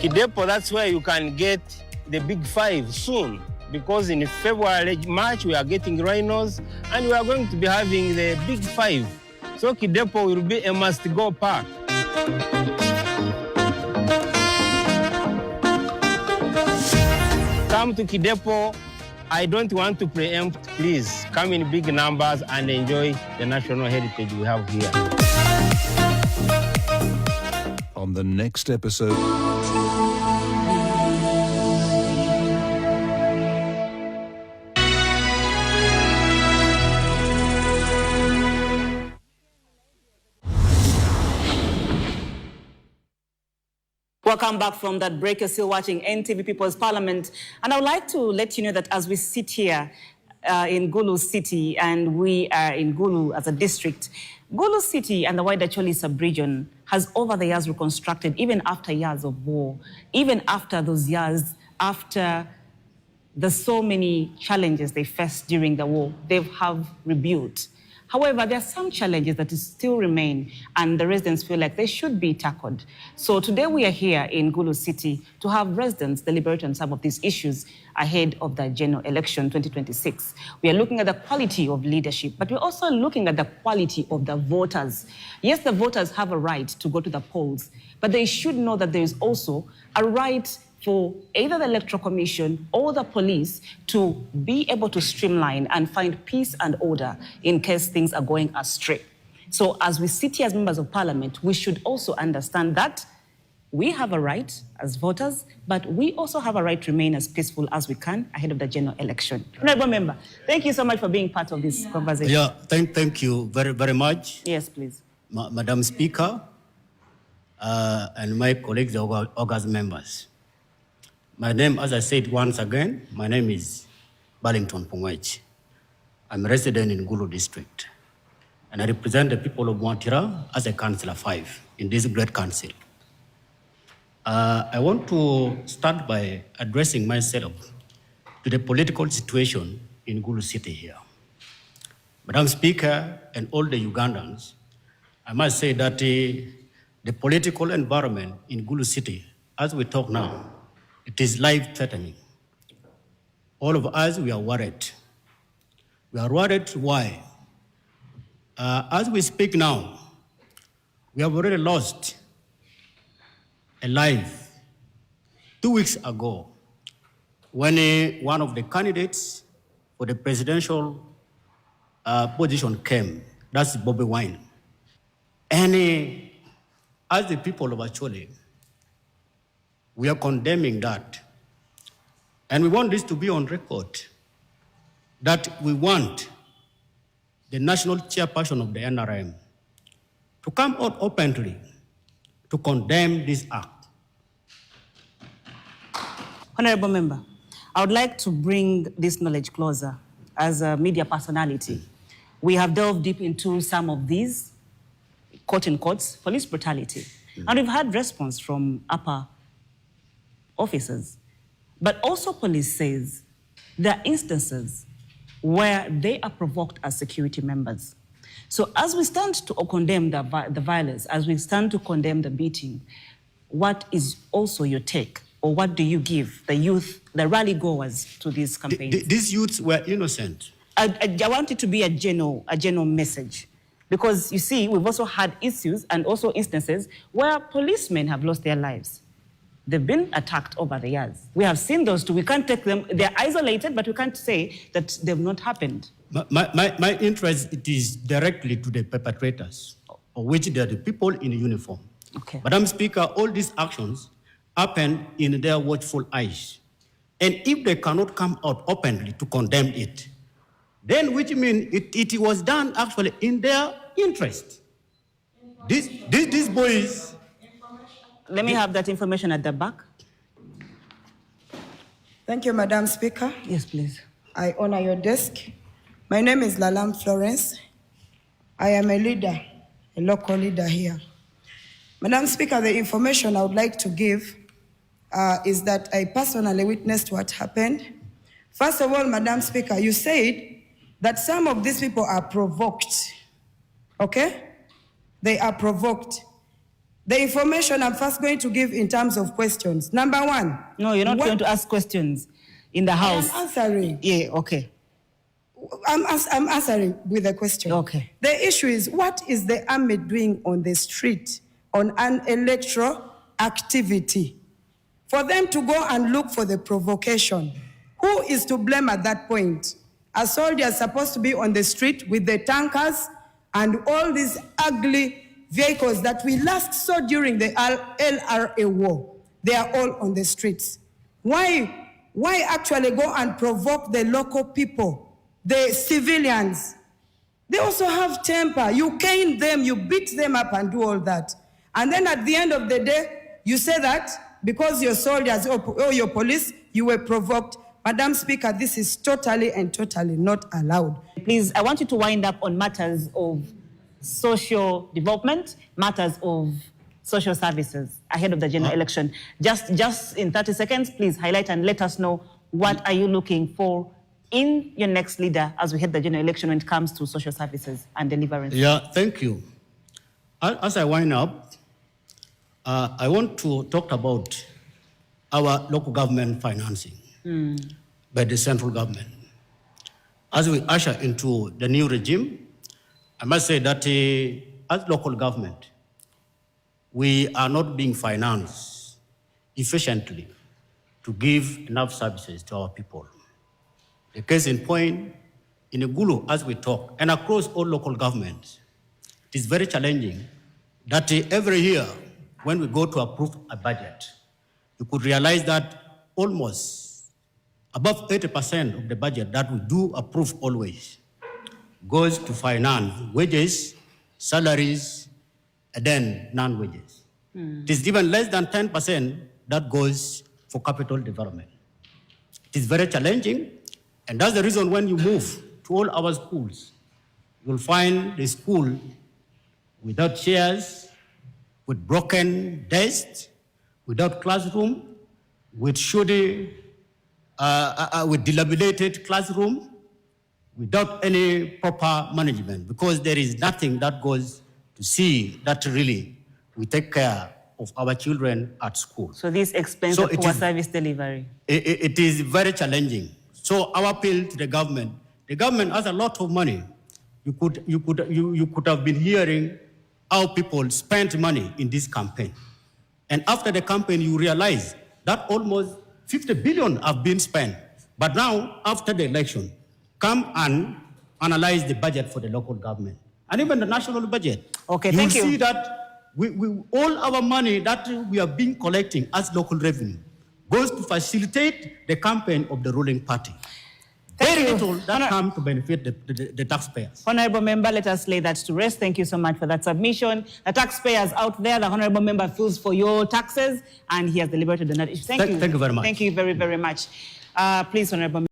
Speaker 15: Kidepo, that's where you can get the big five soon, because in February, March, we are getting rhinos, and we are going to be having the big five. So Kidepo will be a must-go park. Come to Kidepo. I don't want to preempt. Please come in big numbers and enjoy the national heritage we have here.
Speaker 14: On the next episode...
Speaker 10: Welcome back from that break. You're still watching NTV People's Parliament. And I would like to let you know that as we sit here in Gulu City, and we are in Gulu as a district, Gulu City and the wider Choli sub-region has over the years reconstructed, even after years of war, even after those years, after the so many challenges they faced during the war, they have rebuilt. However, there are some challenges that still remain, and the residents feel like they should be tackled. So today we are here in Gulu City to have residents deliberate on some of these issues ahead of the general election 2026. We are looking at the quality of leadership, but we're also looking at the quality of the voters. Yes, the voters have a right to go to the polls, but they should know that there is also a right for either the Electoral Commission or the police to be able to streamline and find peace and order in case things are going astray. So as we sit here as members of parliament, we should also understand that we have a right as voters, but we also have a right to remain as peaceful as we can ahead of the general election. Honorable Member, thank you so much for being part of this conversation.
Speaker 16: Yeah, thank you very, very much.
Speaker 10: Yes, please.
Speaker 16: Madam Speaker, and my colleagues, August members. My name, as I said once again, my name is Barrington Pongwech. I'm a resident in Gulu district, and I represent the people of Mwatira as a Councillor 5 in this great council. I want to start by addressing myself to the political situation in Gulu City here. Madam Speaker and all the Ugandans, I must say that the political environment in Gulu City, as we talk now, it is life-threatening. All of us, we are worried. We are worried why? As we speak now, we have already lost a life 2 weeks ago when one of the candidates for the presidential position came. That's Bobby Wine. And as the people of Acholi, we are condemning that. And we want this to be on record, that we want the national chairperson of the NRM to come out openly to condemn this act.
Speaker 10: Honorable Member, I would like to bring this knowledge closer as a media personality. We have delved deep into some of these, quote in quotes, police brutality. And we've had response from upper officers. But also police says there are instances where they are provoked as security members. So as we stand to condemn the violence, as we stand to condemn the beating, what is also your take, or what do you give the youth, the rally goers to these campaigns?
Speaker 16: These youths were innocent.
Speaker 10: I want it to be a general message. Because you see, we've also had issues and also instances where policemen have lost their lives. They've been attacked over the years. We have seen those two. We can't take them. They're isolated, but we can't say that they've not happened.
Speaker 16: My interest, it is directly to the perpetrators, of which they are the people in uniform.
Speaker 10: Okay.
Speaker 16: Madam Speaker, all these actions happen in their watchful eyes. And if they cannot come out openly to condemn it, then which means it was done actually in their interest. These boys...
Speaker 10: Let me have that information at the back.
Speaker 17: Thank you, Madam Speaker.
Speaker 10: Yes, please.
Speaker 17: I honor your desk. My name is Lalam Florence. I am a leader, a local leader here. Madam Speaker, the information I would like to give is that I personally witnessed what happened. First of all, Madam Speaker, you said that some of these people are provoked, okay? They are provoked. The information I'm first going to give in terms of questions. Number one.
Speaker 10: No, you're not going to ask questions in the House.
Speaker 17: I'm answering.
Speaker 10: Yeah, okay.
Speaker 17: I'm answering with a question.
Speaker 10: Okay.
Speaker 17: The issue is, what is the army doing on the street on an electoral activity? For them to go and look for the provocation, who is to blame at that point? A soldier is supposed to be on the street with the tankers and all these ugly vehicles that we last saw during the LRA war. They are all on the streets. Why actually go and provoke the local people, the civilians? They also have temper. You cane them, you beat them up and do all that. And then at the end of the day, you say that because your soldiers or your police, you were provoked. Madam Speaker, this is totally and totally not allowed.
Speaker 10: Please, I want you to wind up on matters of social development, matters of social services ahead of the general election. Just in 30 seconds, please highlight and let us know what are you looking for in your next leader as we head the general election when it comes to social services and deliverance.
Speaker 16: Yeah, thank you. As I wind up, I want to talk about our local government financing by the central government. As we usher into the new regime, I must say that as local government, we are not being financed efficiently to give enough services to our people. The case in point, in Igulu, as we talk, and across all local governments, it is very challenging that every year, when we go to approve a budget, you could realize that almost above 80% of the budget that we do approve always goes to finance wages, salaries, and then non-wages. It is even less than 10% that goes for capital development. It is very challenging, and that's the reason when you move to all our schools, you'll find the school without chairs, with broken desks, without classroom, with shoddy, with dilapidated classroom, without any proper management, because there is nothing that goes to see that really we take care of our children at school.
Speaker 10: So this explains the poor service delivery.
Speaker 16: It is very challenging. So our appeal to the government has a lot of money. You could have been hearing how people spent money in this campaign. And after the campaign, you realize that almost 50 billion have been spent. But now, after the election, come and analyze the budget for the local government and even the national budget.
Speaker 10: Okay, thank you.
Speaker 16: You see that all our money that we have been collecting as local revenue goes to facilitate the campaign of the ruling party. Very little that comes to benefit the taxpayers.
Speaker 10: Honorable Member, let us lay that to rest. Thank you so much for that submission. The taxpayers out there, the Honorable Member feels for your taxes, and he has deliberated on that issue. Thank you.
Speaker 16: Thank you very much.
Speaker 10: Thank you very, very much. Please, Honorable Member.